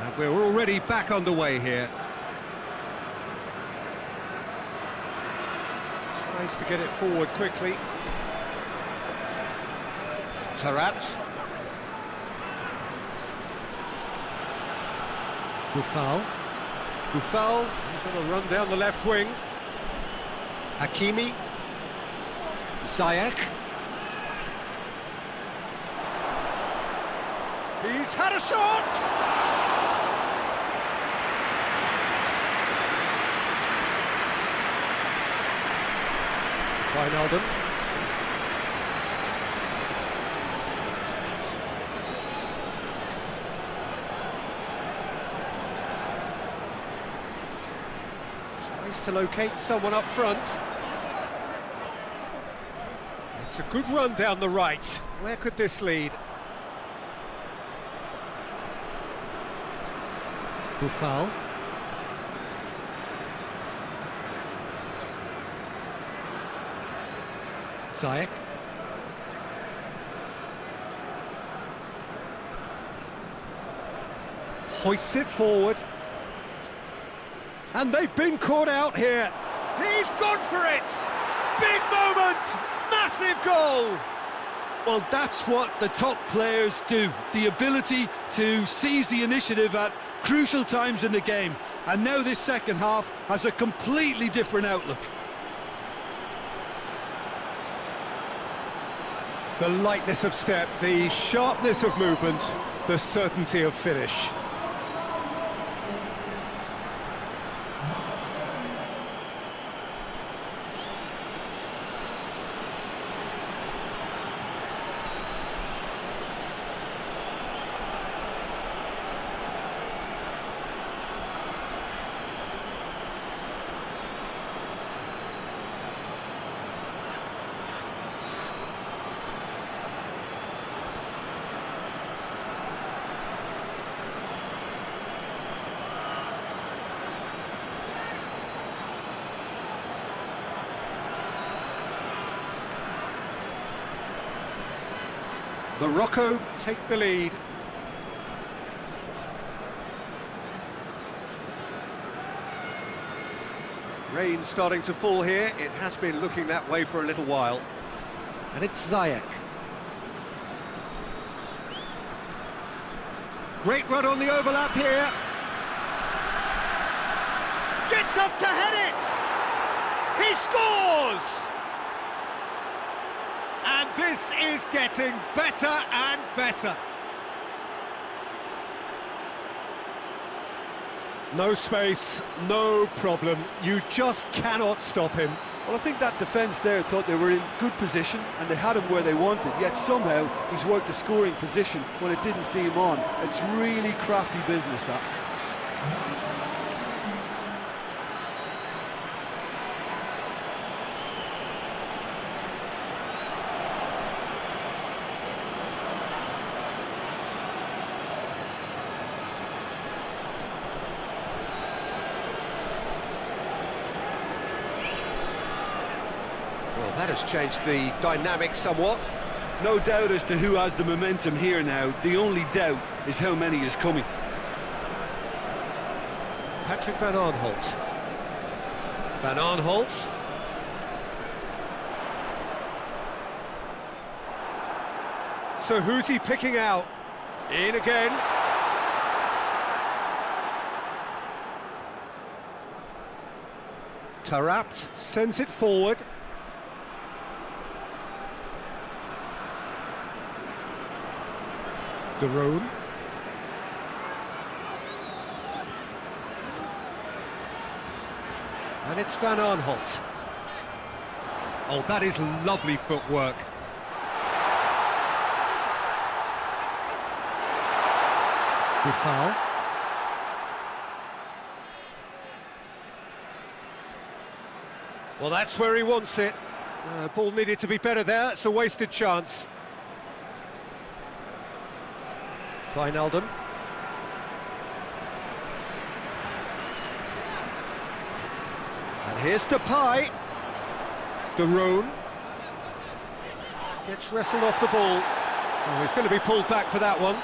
And we're already back underway here. Tries to get it forward quickly. Tarat. Boufal. Boufal, he's on a run down the left wing. Hakimi. Ziyech. He's had a shot! Wijnaldum. Tries to locate someone up front. It's a good run down the right. Where could this lead? Boufal. Ziyech. Hoists it forward. And they've been caught out here. He's gone for it! Big moment! Massive goal! Well, that's what the top players do. The ability to seize the initiative at crucial times in the game. And now this second half has a completely different outlook. The lightness of step, the sharpness of movement, the certainty of finish. Morocco take the lead. Rain starting to fall here. It has been looking that way for a little while. And it's Ziyech. Great run on the overlap here. Gets up to head it! He scores! And this is getting better and better. No space, no problem. You just cannot stop him. Well, I think that defence there thought they were in good position and they had him where they wanted, yet somehow he's worked the scoring position when it didn't see him on. It's really crafty business, that. Well, that has changed the dynamic somewhat. No doubt as to who has the momentum here now. The only doubt is how many is coming. Patrick Van Aanholt. Van Aanholt. So who's he picking out? In again. Tarat sends it forward. Daroon. And it's Van Aanholt. Oh, that is lovely footwork. Boufal. Well, that's where he wants it. Ball needed to be better there. It's a wasted chance. Wijnaldum. And here's Depay. De Roon. Gets wrestled off the ball. Oh, he's going to be pulled back for that one.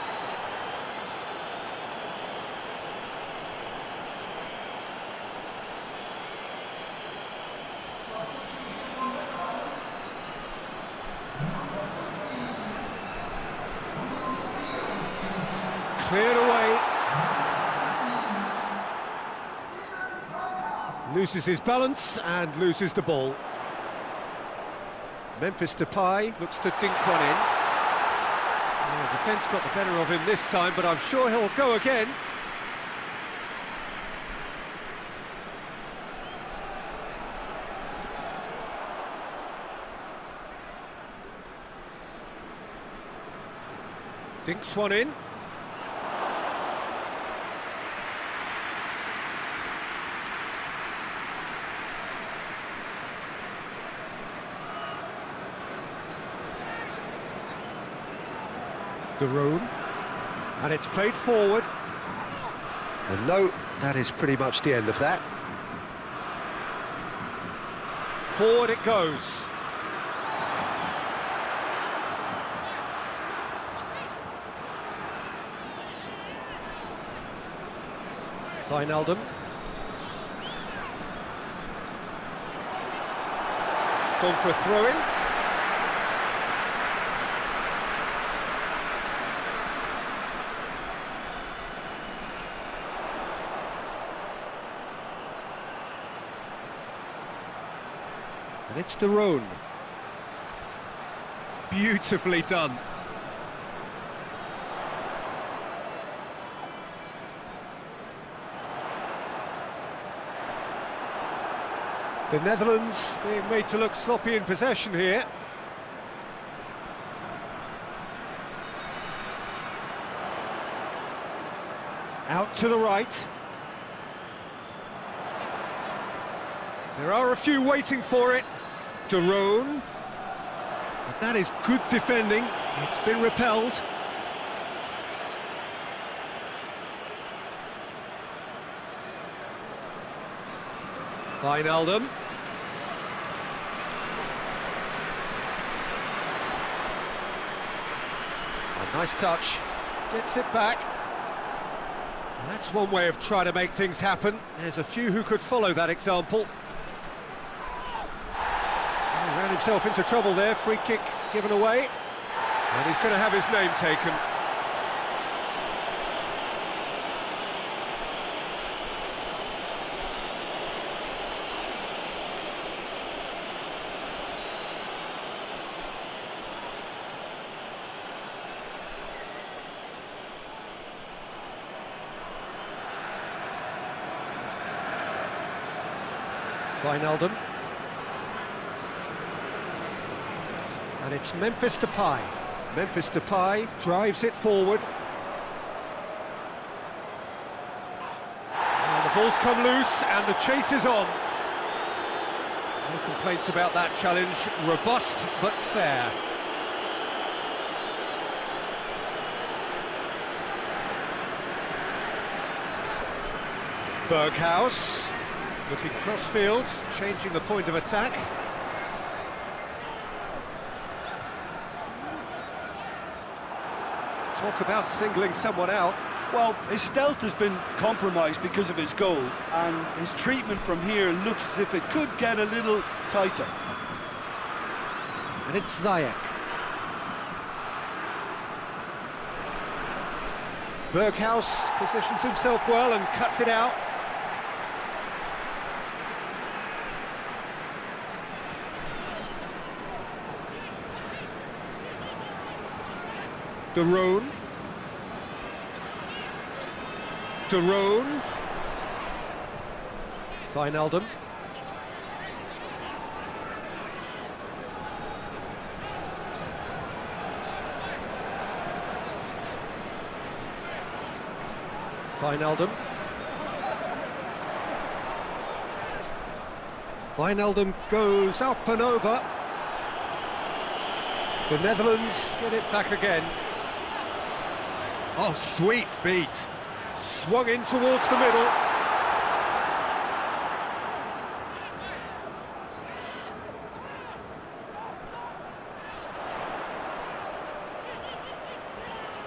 Cleared away. Loses his balance and loses the ball. Memphis Depay looks to dink one in. Oh, defence got the better of him this time, but I'm sure he'll go again. Dinks one in. De Roon, and it's played forward. And no, that is pretty much the end of that. Forward it goes. Wijnaldum. It's gone for a throw-in. And it's De Roon. Beautifully done. The Netherlands being made to look sloppy in possession here. Out to the right. There are a few waiting for it. De Roon. But that is good defending. It's been repelled. Wijnaldum. A nice touch. Gets it back. Well, that's one way of trying to make things happen. There's a few who could follow that example. He ran himself into trouble there. Free kick given away. And he's going to have his name taken. Wijnaldum. And it's Memphis Depay. Memphis Depay drives it forward. And the ball's come loose and the chase is on. No complaints about that challenge. Robust but fair. Berghaus. Looking cross-field, changing the point of attack. Talk about singling someone out. Well, his stealth has been compromised because of his goal, and his treatment from here looks as if it could get a little tighter. And it's Ziyech. Berghaus positions himself well and cuts it out. De Roon. De Roon. Wijnaldum. Wijnaldum. Wijnaldum goes up and over. The Netherlands get it back again. Oh, sweet feet. Swung in towards the middle.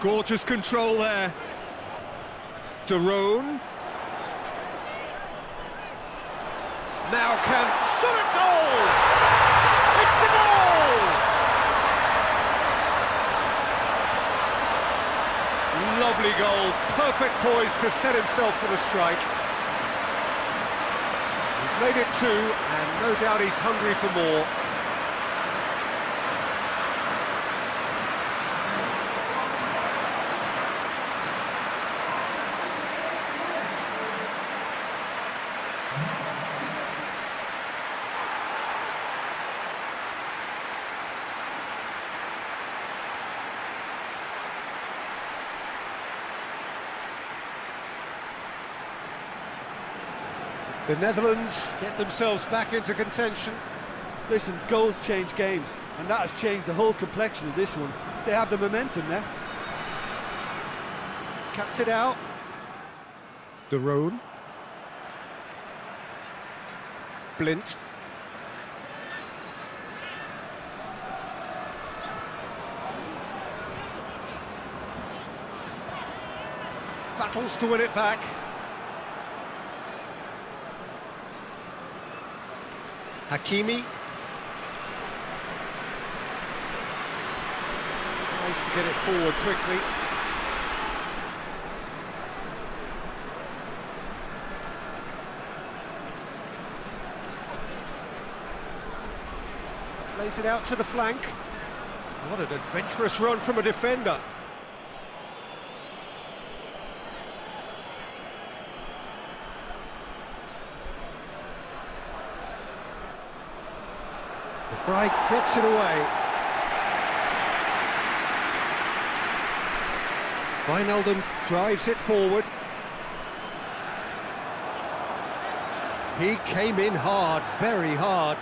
Gorgeous control there. De Roon. Now can shot at goal! It's a goal! Lovely goal, perfect poise to set himself for the strike. He's made it 2, and no doubt he's hungry for more. The Netherlands get themselves back into contention. Listen, goals change games, and that has changed the whole complexion of this one. They have the momentum now. Cuts it out. De Roon. Blint. Battles to win it back. Hakimi. Tries to get it forward quickly. Plays it out to the flank. What an adventurous run from a defender. De Vrij gets it away. Wijnaldum drives it forward. He came in hard, very hard.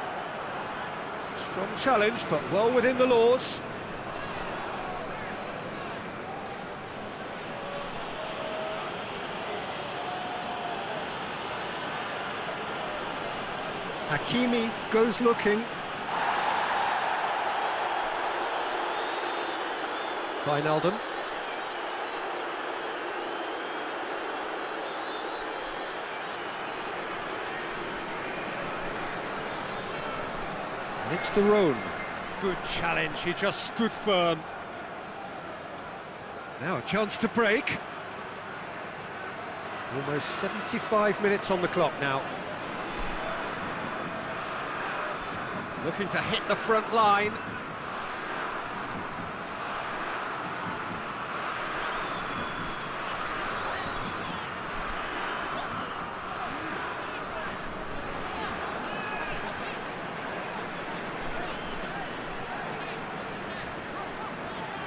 Strong challenge, but well within the laws. Hakimi goes looking. Wijnaldum. And it's De Roon. Good challenge, he just stood firm. Now a chance to break. Almost 75 minutes on the clock now. Looking to hit the front line.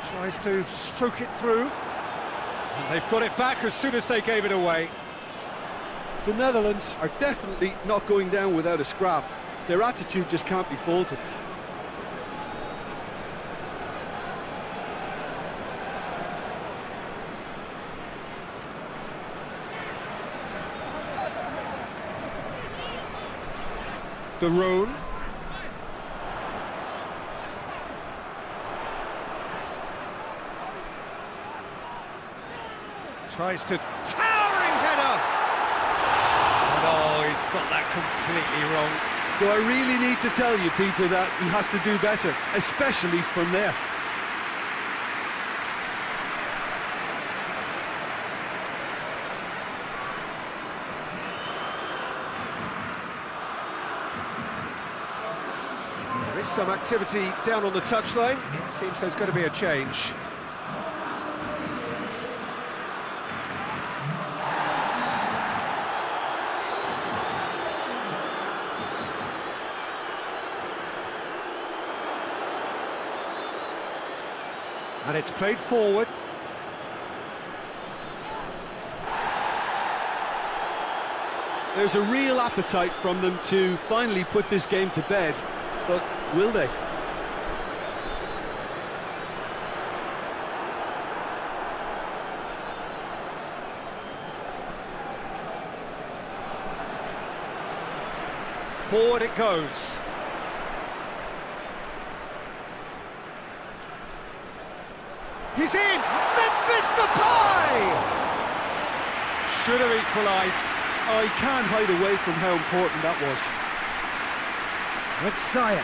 Tries to stroke it through, and they've got it back as soon as they gave it away. The Netherlands are definitely not going down without a scrap. Their attitude just can't be faulted. De Roon. Tries to towering header. And oh, he's got that completely wrong. Do I really need to tell you, Peter, that he has to do better, especially from there? There is some activity down on the touchline. It seems there's going to be a change. And it's played forward. There's a real appetite from them to finally put this game to bed, but will they? Forward it goes. He's in! Memphis Depay! Should have equalised. I can't hide away from how important that was. RYZEN.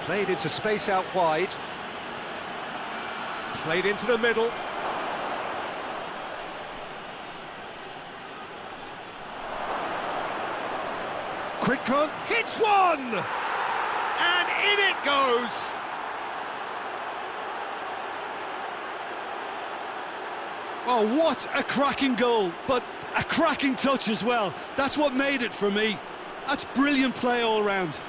Played into space out wide. Played into the middle. TRITRON hits one! And in it goes! Oh, what a cracking goal, but a cracking touch as well. That's what made it for me. That's brilliant play all round.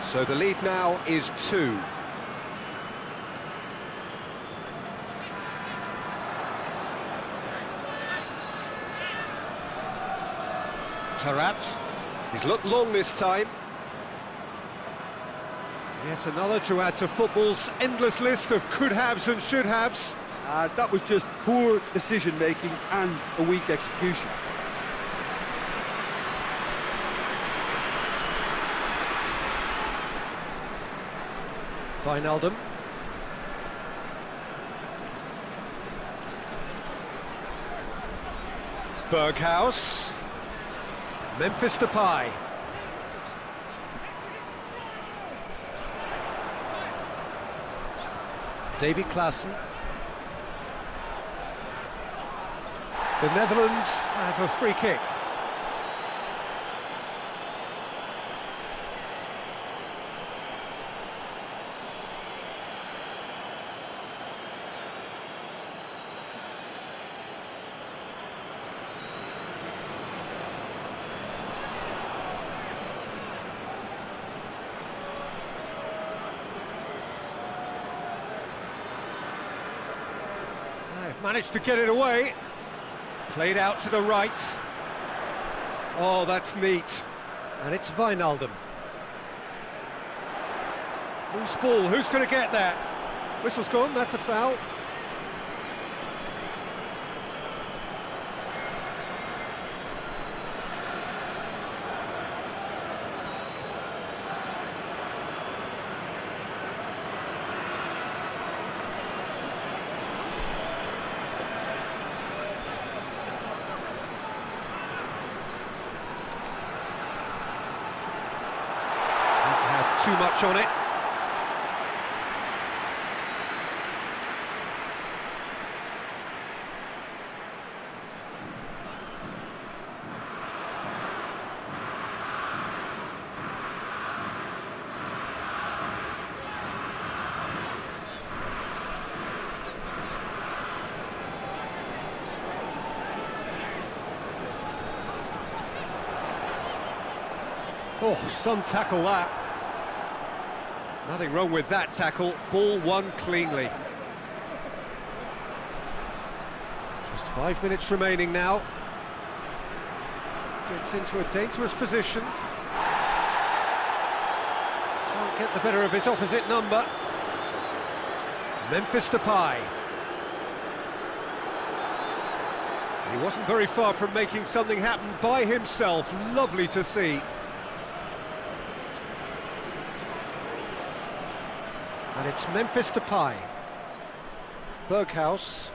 So the lead now is 2. Tarat. He's looked long this time. Yet another to add to football's endless list of could-haves and should-haves. That was just poor decision-making and a weak execution. Wijnaldum. Berghaus. Memphis Depay. Davy Klaassen. The Netherlands have a free kick. They've managed to get it away. Played out to the right. Oh, that's neat. And it's Wijnaldum. Loose ball, who's going to get that? Whistle's gone, that's a foul. Too much on it. Oh, some tackle that. Nothing wrong with that tackle, ball won cleanly. Just 5 minutes remaining now. Gets into a dangerous position. Can't get the better of his opposite number. Memphis Depay. He wasn't very far from making something happen by himself, lovely to see. And it's Memphis Depay. Berghaus.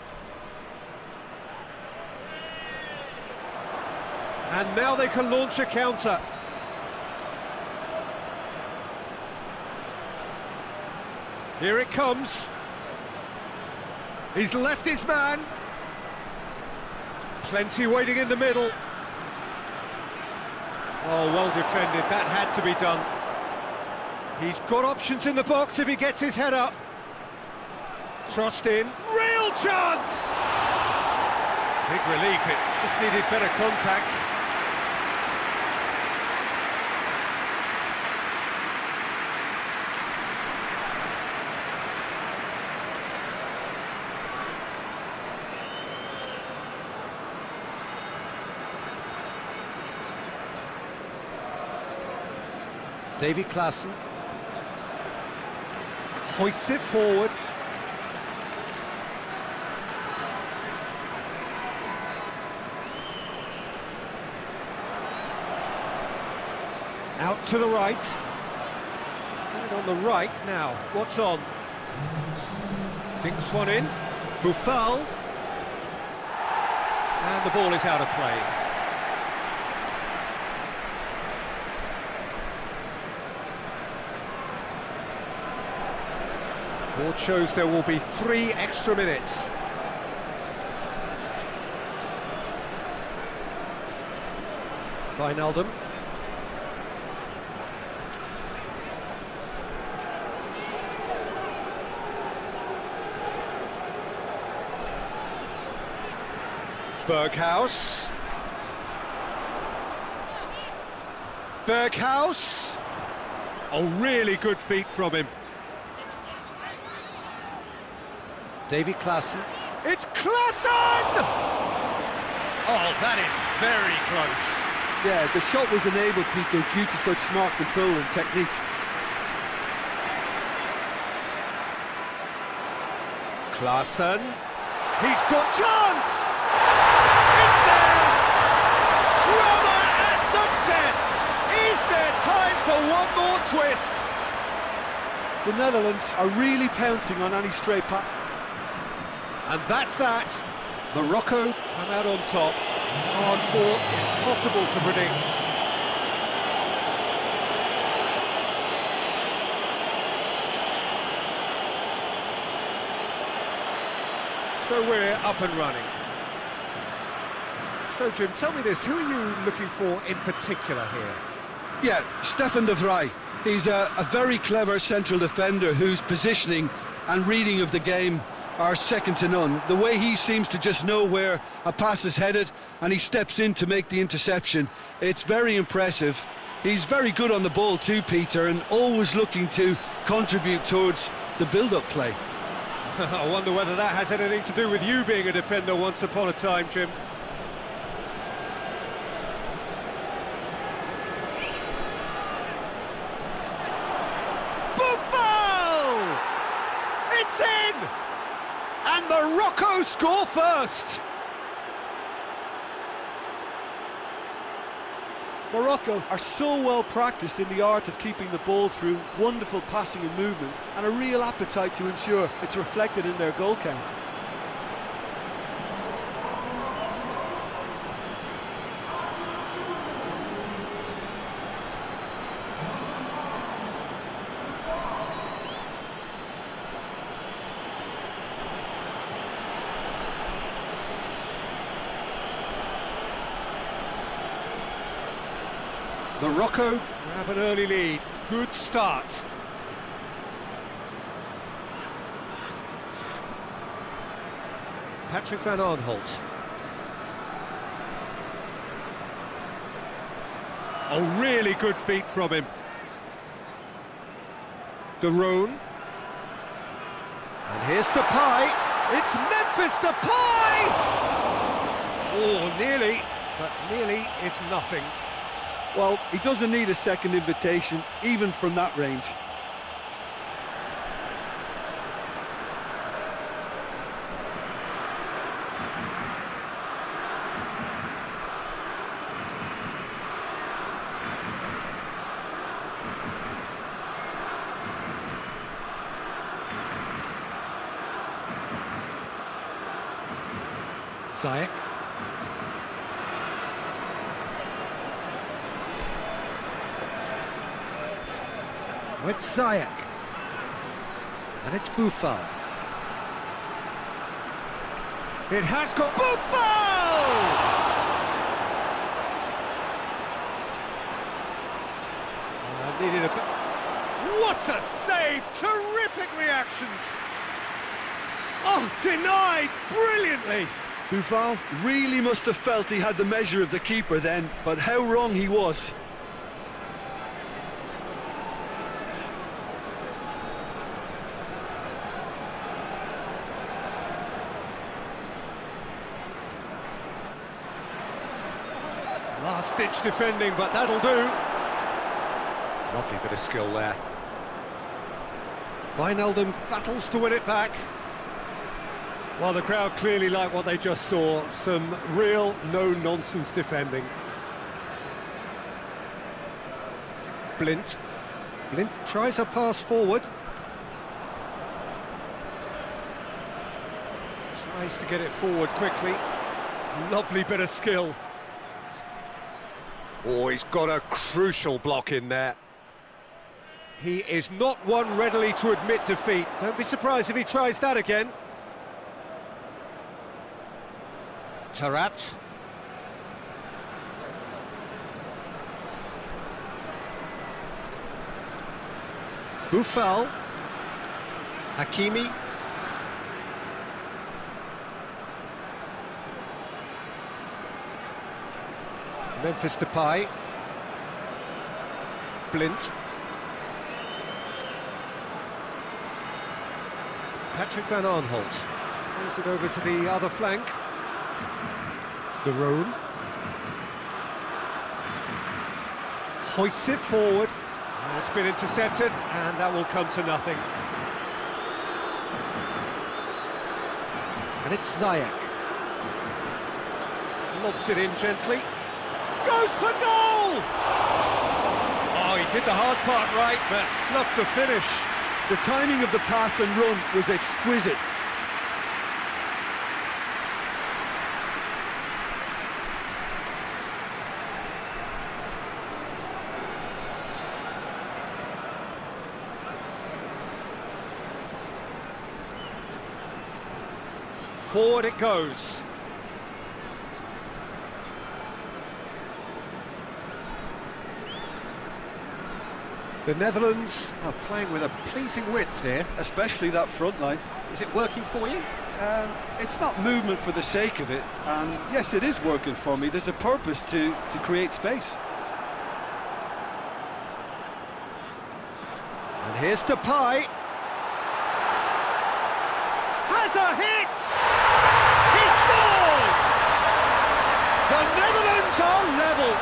And now they can launch a counter. Here it comes. He's left his man. Plenty waiting in the middle. Oh, well defended. That had to be done. He's got options in the box if he gets his head up. Crossed in. Real chance! Big relief. It just needed better contact. Davy Klaassen hoists it forward. Out to the right. It's going on the right now. What's on? Dinks one in. Buffal. And the ball is out of play. Board shows there will be 3 extra minutes. Wijnaldum. Berghaus. Berghaus. Oh, really good feet from him. Davy Klaassen. It's Klaassen! Oh, that is very close. Yeah, the shot was enabled, Peter, due to such smart control and technique. Klaassen. He's got chance! It's there! Drama at the death! Is there time for one more twist? The Netherlands are really pouncing on any stray pass. And that's that. Morocco come out on top. Hard fought, impossible to predict. So we're up and running. So Jim, tell me this, who are you looking for in particular here? Yeah, Stefan de Vrij. He's a very clever central defender whose positioning and reading of the game are second to none. The way he seems to just know where a pass is headed and he steps in to make the interception, it's very impressive. He's very good on the ball too, Peter, and always looking to contribute towards the build-up play. I wonder whether that has anything to do with you being a defender once upon a time, Jim. Buffal! It's in! And Morocco score first! Morocco are so well practiced in the art of keeping the ball through wonderful passing and movement, and a real appetite to ensure it's reflected in their goal count. Morocco have an early lead. Good start. Patrick van Aanholt. Oh, really good feet from him. De Roon. And here's Depay. It's Memphis Depay! Oh, nearly, but nearly is nothing. Well, he doesn't need a second invitation, even from that range. Ziyech. With Ziyech. And it's Buffal. It has got Buffal! And needed a... What a save! Terrific reactions! Oh, denied brilliantly! Buffal really must have felt he had the measure of the keeper then, but how wrong he was. Last-ditch defending, but that'll do. Lovely bit of skill there. Wijnaldum battles to win it back. Well, the crowd clearly like what they just saw. Some real no-nonsense defending. Blint tries a pass forward. Tries to get it forward quickly. Lovely bit of skill. Oh, he's got a crucial block in there. He is not one readily to admit defeat. Don't be surprised if he tries that again. Taarabt. Buffal. Hakimi. Memphis Depay. Blint. Patrick van Aanholt. Plays it over to the other flank. De Roon. Hoists it forward. It's been intercepted, and that will come to nothing. And it's Ziyech. Lobs it in gently. Goes for goal! Oh, he did the hard part right, but fluffed the finish. The timing of the pass and run was exquisite. Forward it goes. The Netherlands are playing with a pleasing width here. Especially that front line. Is it working for you? It's not movement for the sake of it, and yes, it is working for me. There's a purpose to create space. And here's Depay. Has a hit! He scores! The Netherlands are level.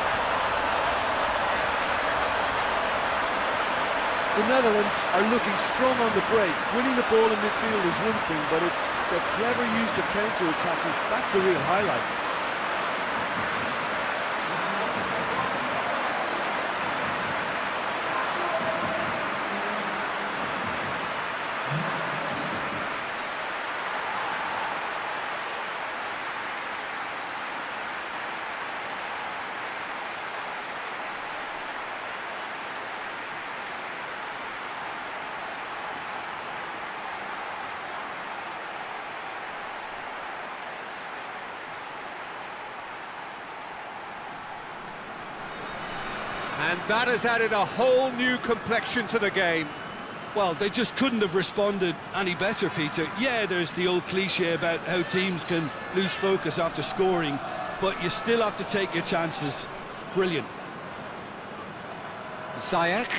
The Netherlands are looking strong on the break. Winning the ball in midfield is one thing, but it's their clever use of counter-attacking. That's the real highlight. And that has added a whole new complexion to the game. Well, they just couldn't have responded any better, Peter. Yeah, there's the old cliche about how teams can lose focus after scoring, but you still have to take your chances. Brilliant. Ziyech.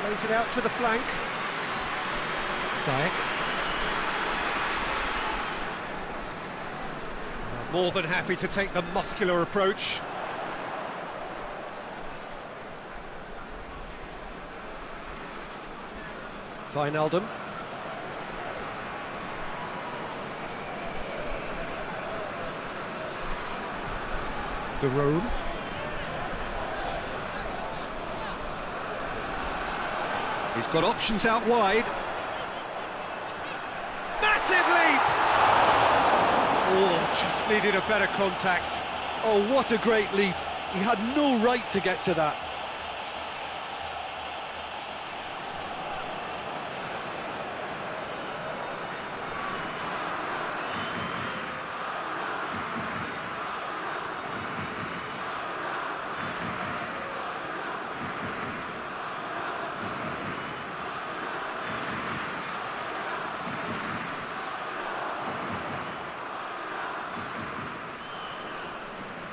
Plays it out to the flank. Ziyech. More than happy to take the muscular approach. Wijnaldum. De Roon. He's got options out wide. Massive leap! Oh, just needed a better contact. Oh, what a great leap. He had no right to get to that.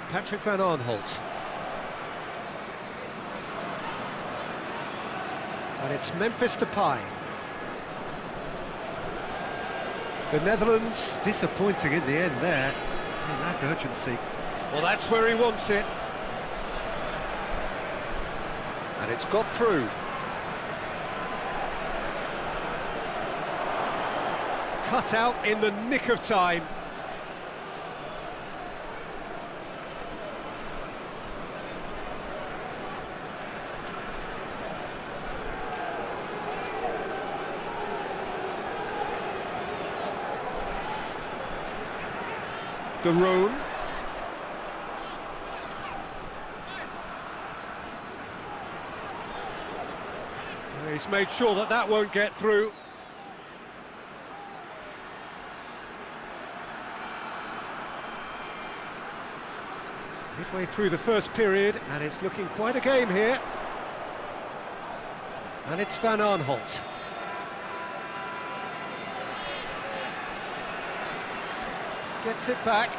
Patrick van Aanholt. And it's Memphis Depay. The Netherlands disappointing in the end there. They lack urgency. Well, that's where he wants it. And it's got through. Cut out in the nick of time. De Roon. He's made sure that that won't get through. Midway through the first period, and it's looking quite a game here. And it's Van Aanholt. Gets it back.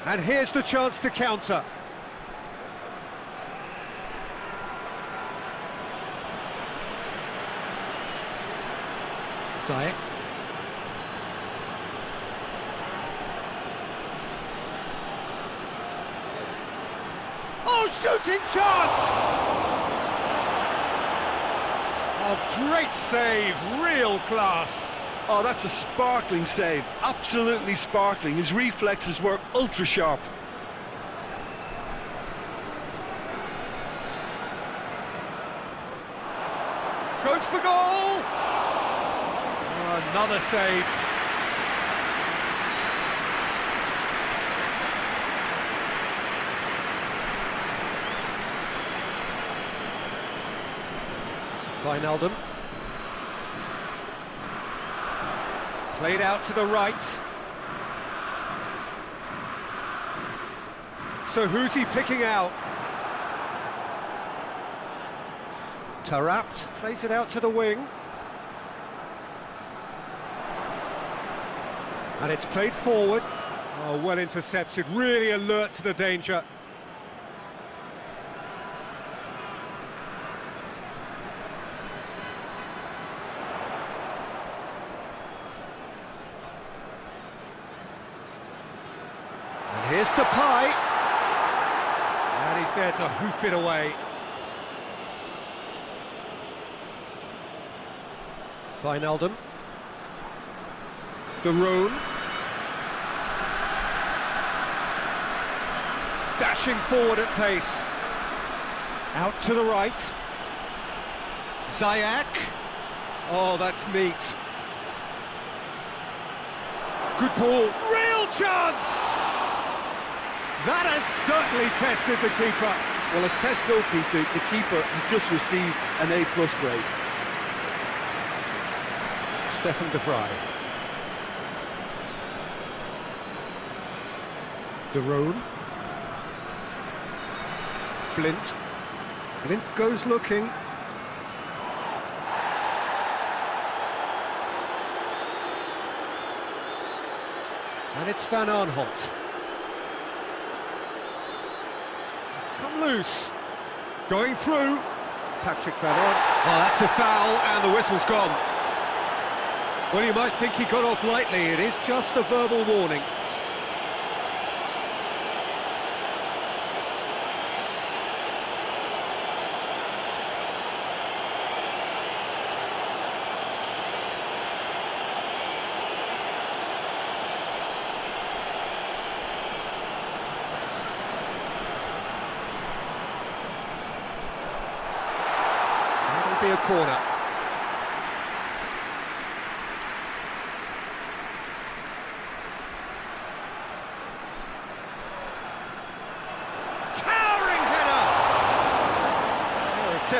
And here's the chance to counter. Ziyech. Oh, shooting chance! Oh, great save, real class. Oh, that's a sparkling save, absolutely sparkling. His reflexes were ultra sharp. Goes for goal! Oh, another save. Wijnaldum. Played out to the right. So who's he picking out? Tarapt plays it out to the wing. And it's played forward. Oh, well intercepted, really alert to the danger. Here's Depay, and he's there to hoof it away. Wijnaldum. De Roon. Dashing forward at pace. Out to the right. Ziyech. Oh, that's neat. Good ball. Real chance! That has certainly tested the keeper. Well, as tests go, Peter, the keeper has just received an A+ grade. Stefan de Vrij. De Roon. Blind. Blind goes looking. And it's Van Aanholt. Come loose, going through. Patrick van Aanholt. Oh, that's a foul, and the whistle's gone. Well, you might think he got off lightly. It is just a verbal warning. Be a corner.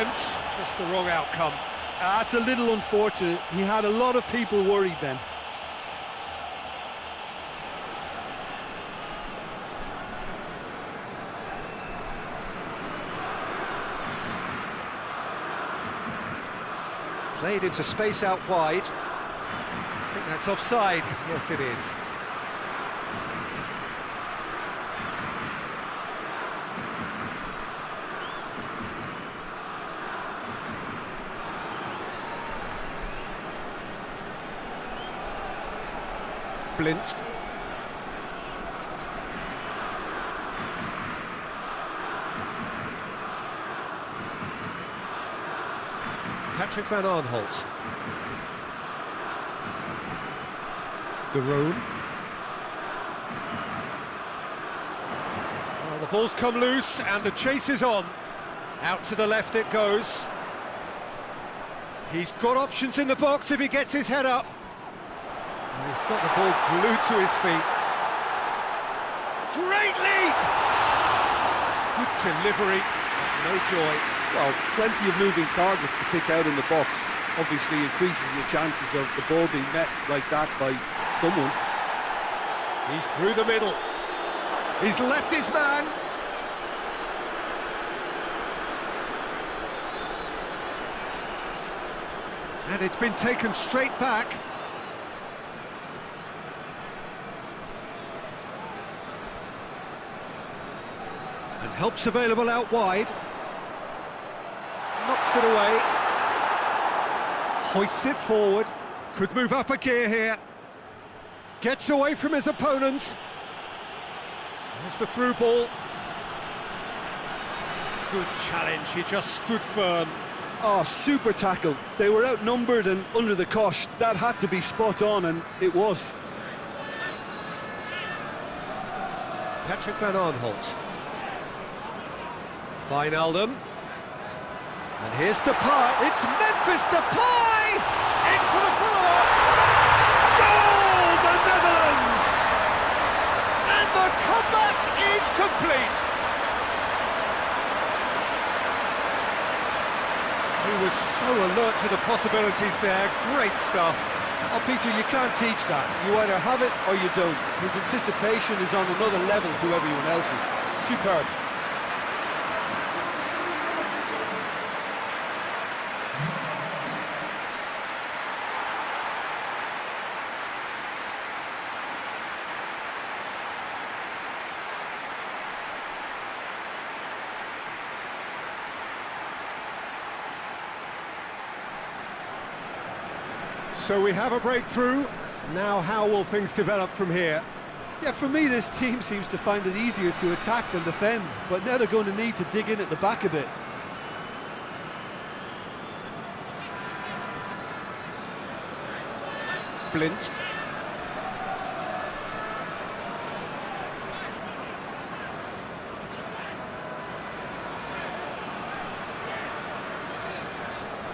chance, just the wrong outcome. That's a little unfortunate. He had a lot of people worried then. Played into space out wide. I think that's offside. Yes, it is. Blint. Patrick van Arnholt. De Roon. Well, the ball's come loose and the chase is on. Out to the left it goes. He's got options in the box if he gets his head up. And he's got the ball glued to his feet. Great leap! Good delivery, no joy. Well, plenty of moving targets to pick out in the box. Obviously increases your chances of the ball being met like that by someone. He's through the middle. He's left his man. And it's been taken straight back. And help's available out wide. Knocks it away. Hoists it forward. Could move up a gear here. Gets away from his opponents. There's the through ball. Good challenge, he just stood firm. Oh, super tackle. They were outnumbered and under the cosh. That had to be spot on, and it was. Patrick van Arnholt. Wijnaldum. And here's Depay. It's Memphis Depay! In for the follow-up. Goal, the Netherlands! And the comeback is complete. He was so alert to the possibilities there. Great stuff. Oh, Peter, you can't teach that. You either have it or you don't. His anticipation is on another level to everyone else's. Superb. So we have a breakthrough. Now how will things develop from here? Yeah, for me, this team seems to find it easier to attack than defend, but now they're going to need to dig in at the back a bit. Blint.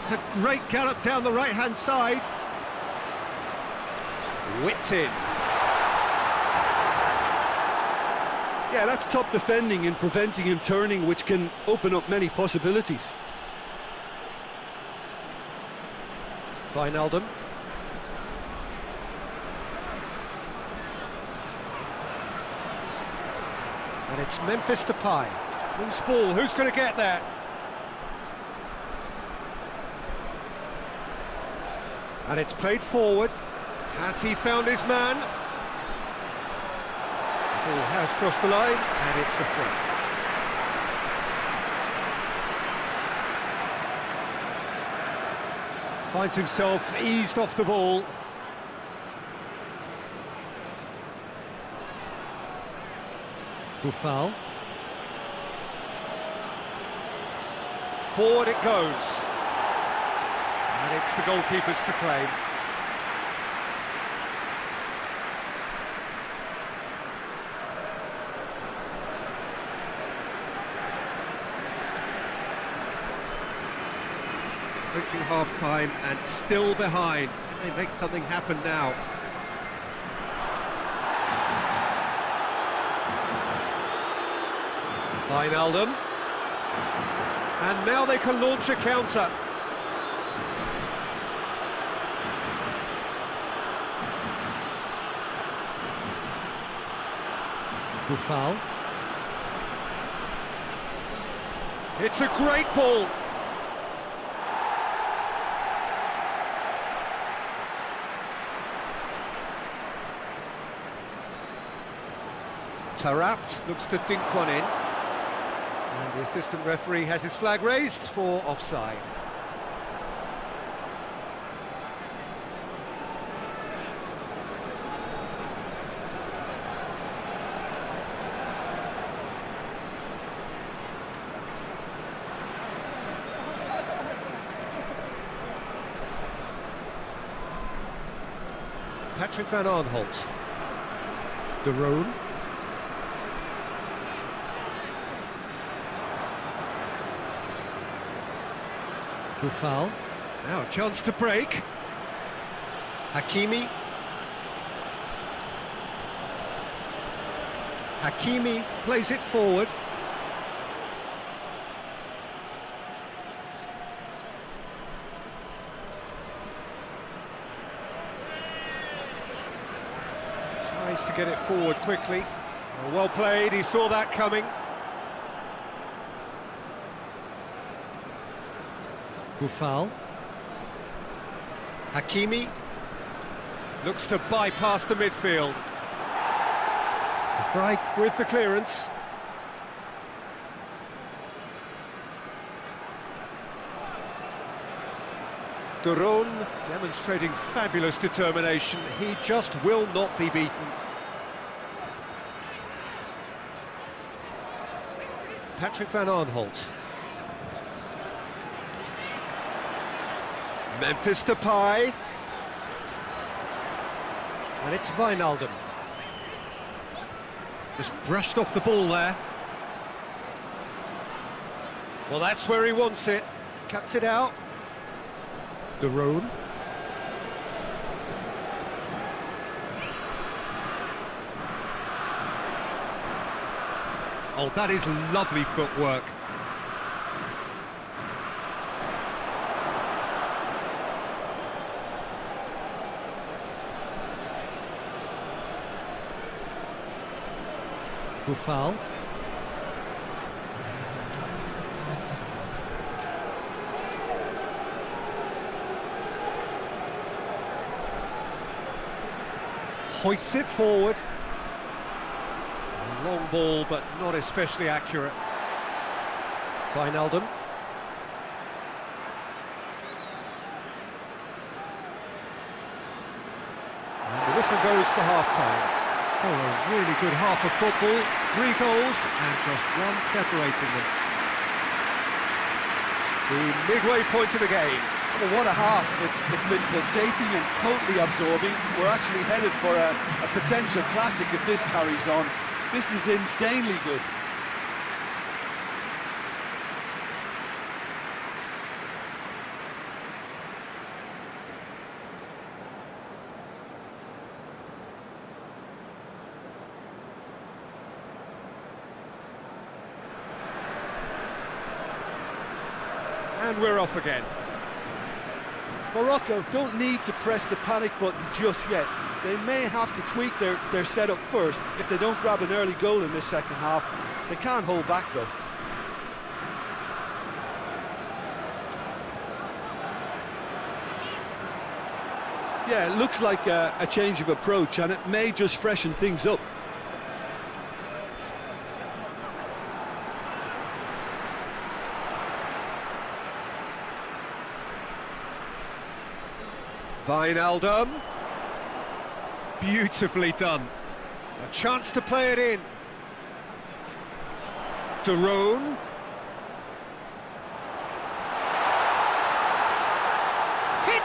It's a great gallop down the right-hand side. Whipped in. Yeah, that's top defending and preventing him turning, which can open up many possibilities. Wijnaldum. And it's Memphis Depay. Loose ball, who's going to get there? And it's played forward. Has he found his man? The ball has crossed the line, and it's a free. Finds himself eased off the ball. Buffal. Forward it goes. And it's the goalkeepers to claim. Reaching half-time and still behind. Can they make something happen now? Wijnaldum. And now they can launch a counter. Foul. It's a great ball. Tarapt looks to dink one in. And the assistant referee has his flag raised for offside. Patrick van Aanholt. De Roon. Foul. Now a chance to break. Hakimi. Hakimi Plays it forward. Tries to get it forward quickly. Oh, well played, he saw that coming. Foul. Hakimi. Looks to bypass the midfield. De Vrij. With the clearance. De Roon demonstrating fabulous determination. He just will not be beaten. Patrick van Aanholt. Memphis Depay. And it's Wijnaldum. Just brushed off the ball there. Well, that's where he wants it. Cuts it out. De Roon. Oh, that is lovely footwork. Foul. Hoists it forward. Long ball, but not especially accurate. Wijnaldum. And the whistle goes for half-time. So a really good half of football, 3 goals and just one separating them. The midway point of the game. Well, what a half. It's been pulsating and totally absorbing. We're actually headed for a potential classic if this carries on. This is insanely good. And we're off again. Morocco don't need to press the panic button just yet. They may have to tweak their setup first if they don't grab an early goal in this second half. They can't hold back though. Yeah, it looks like a change of approach, and it may just freshen things up. Wijnaldum. Beautifully done. A chance to play it in. De Roon.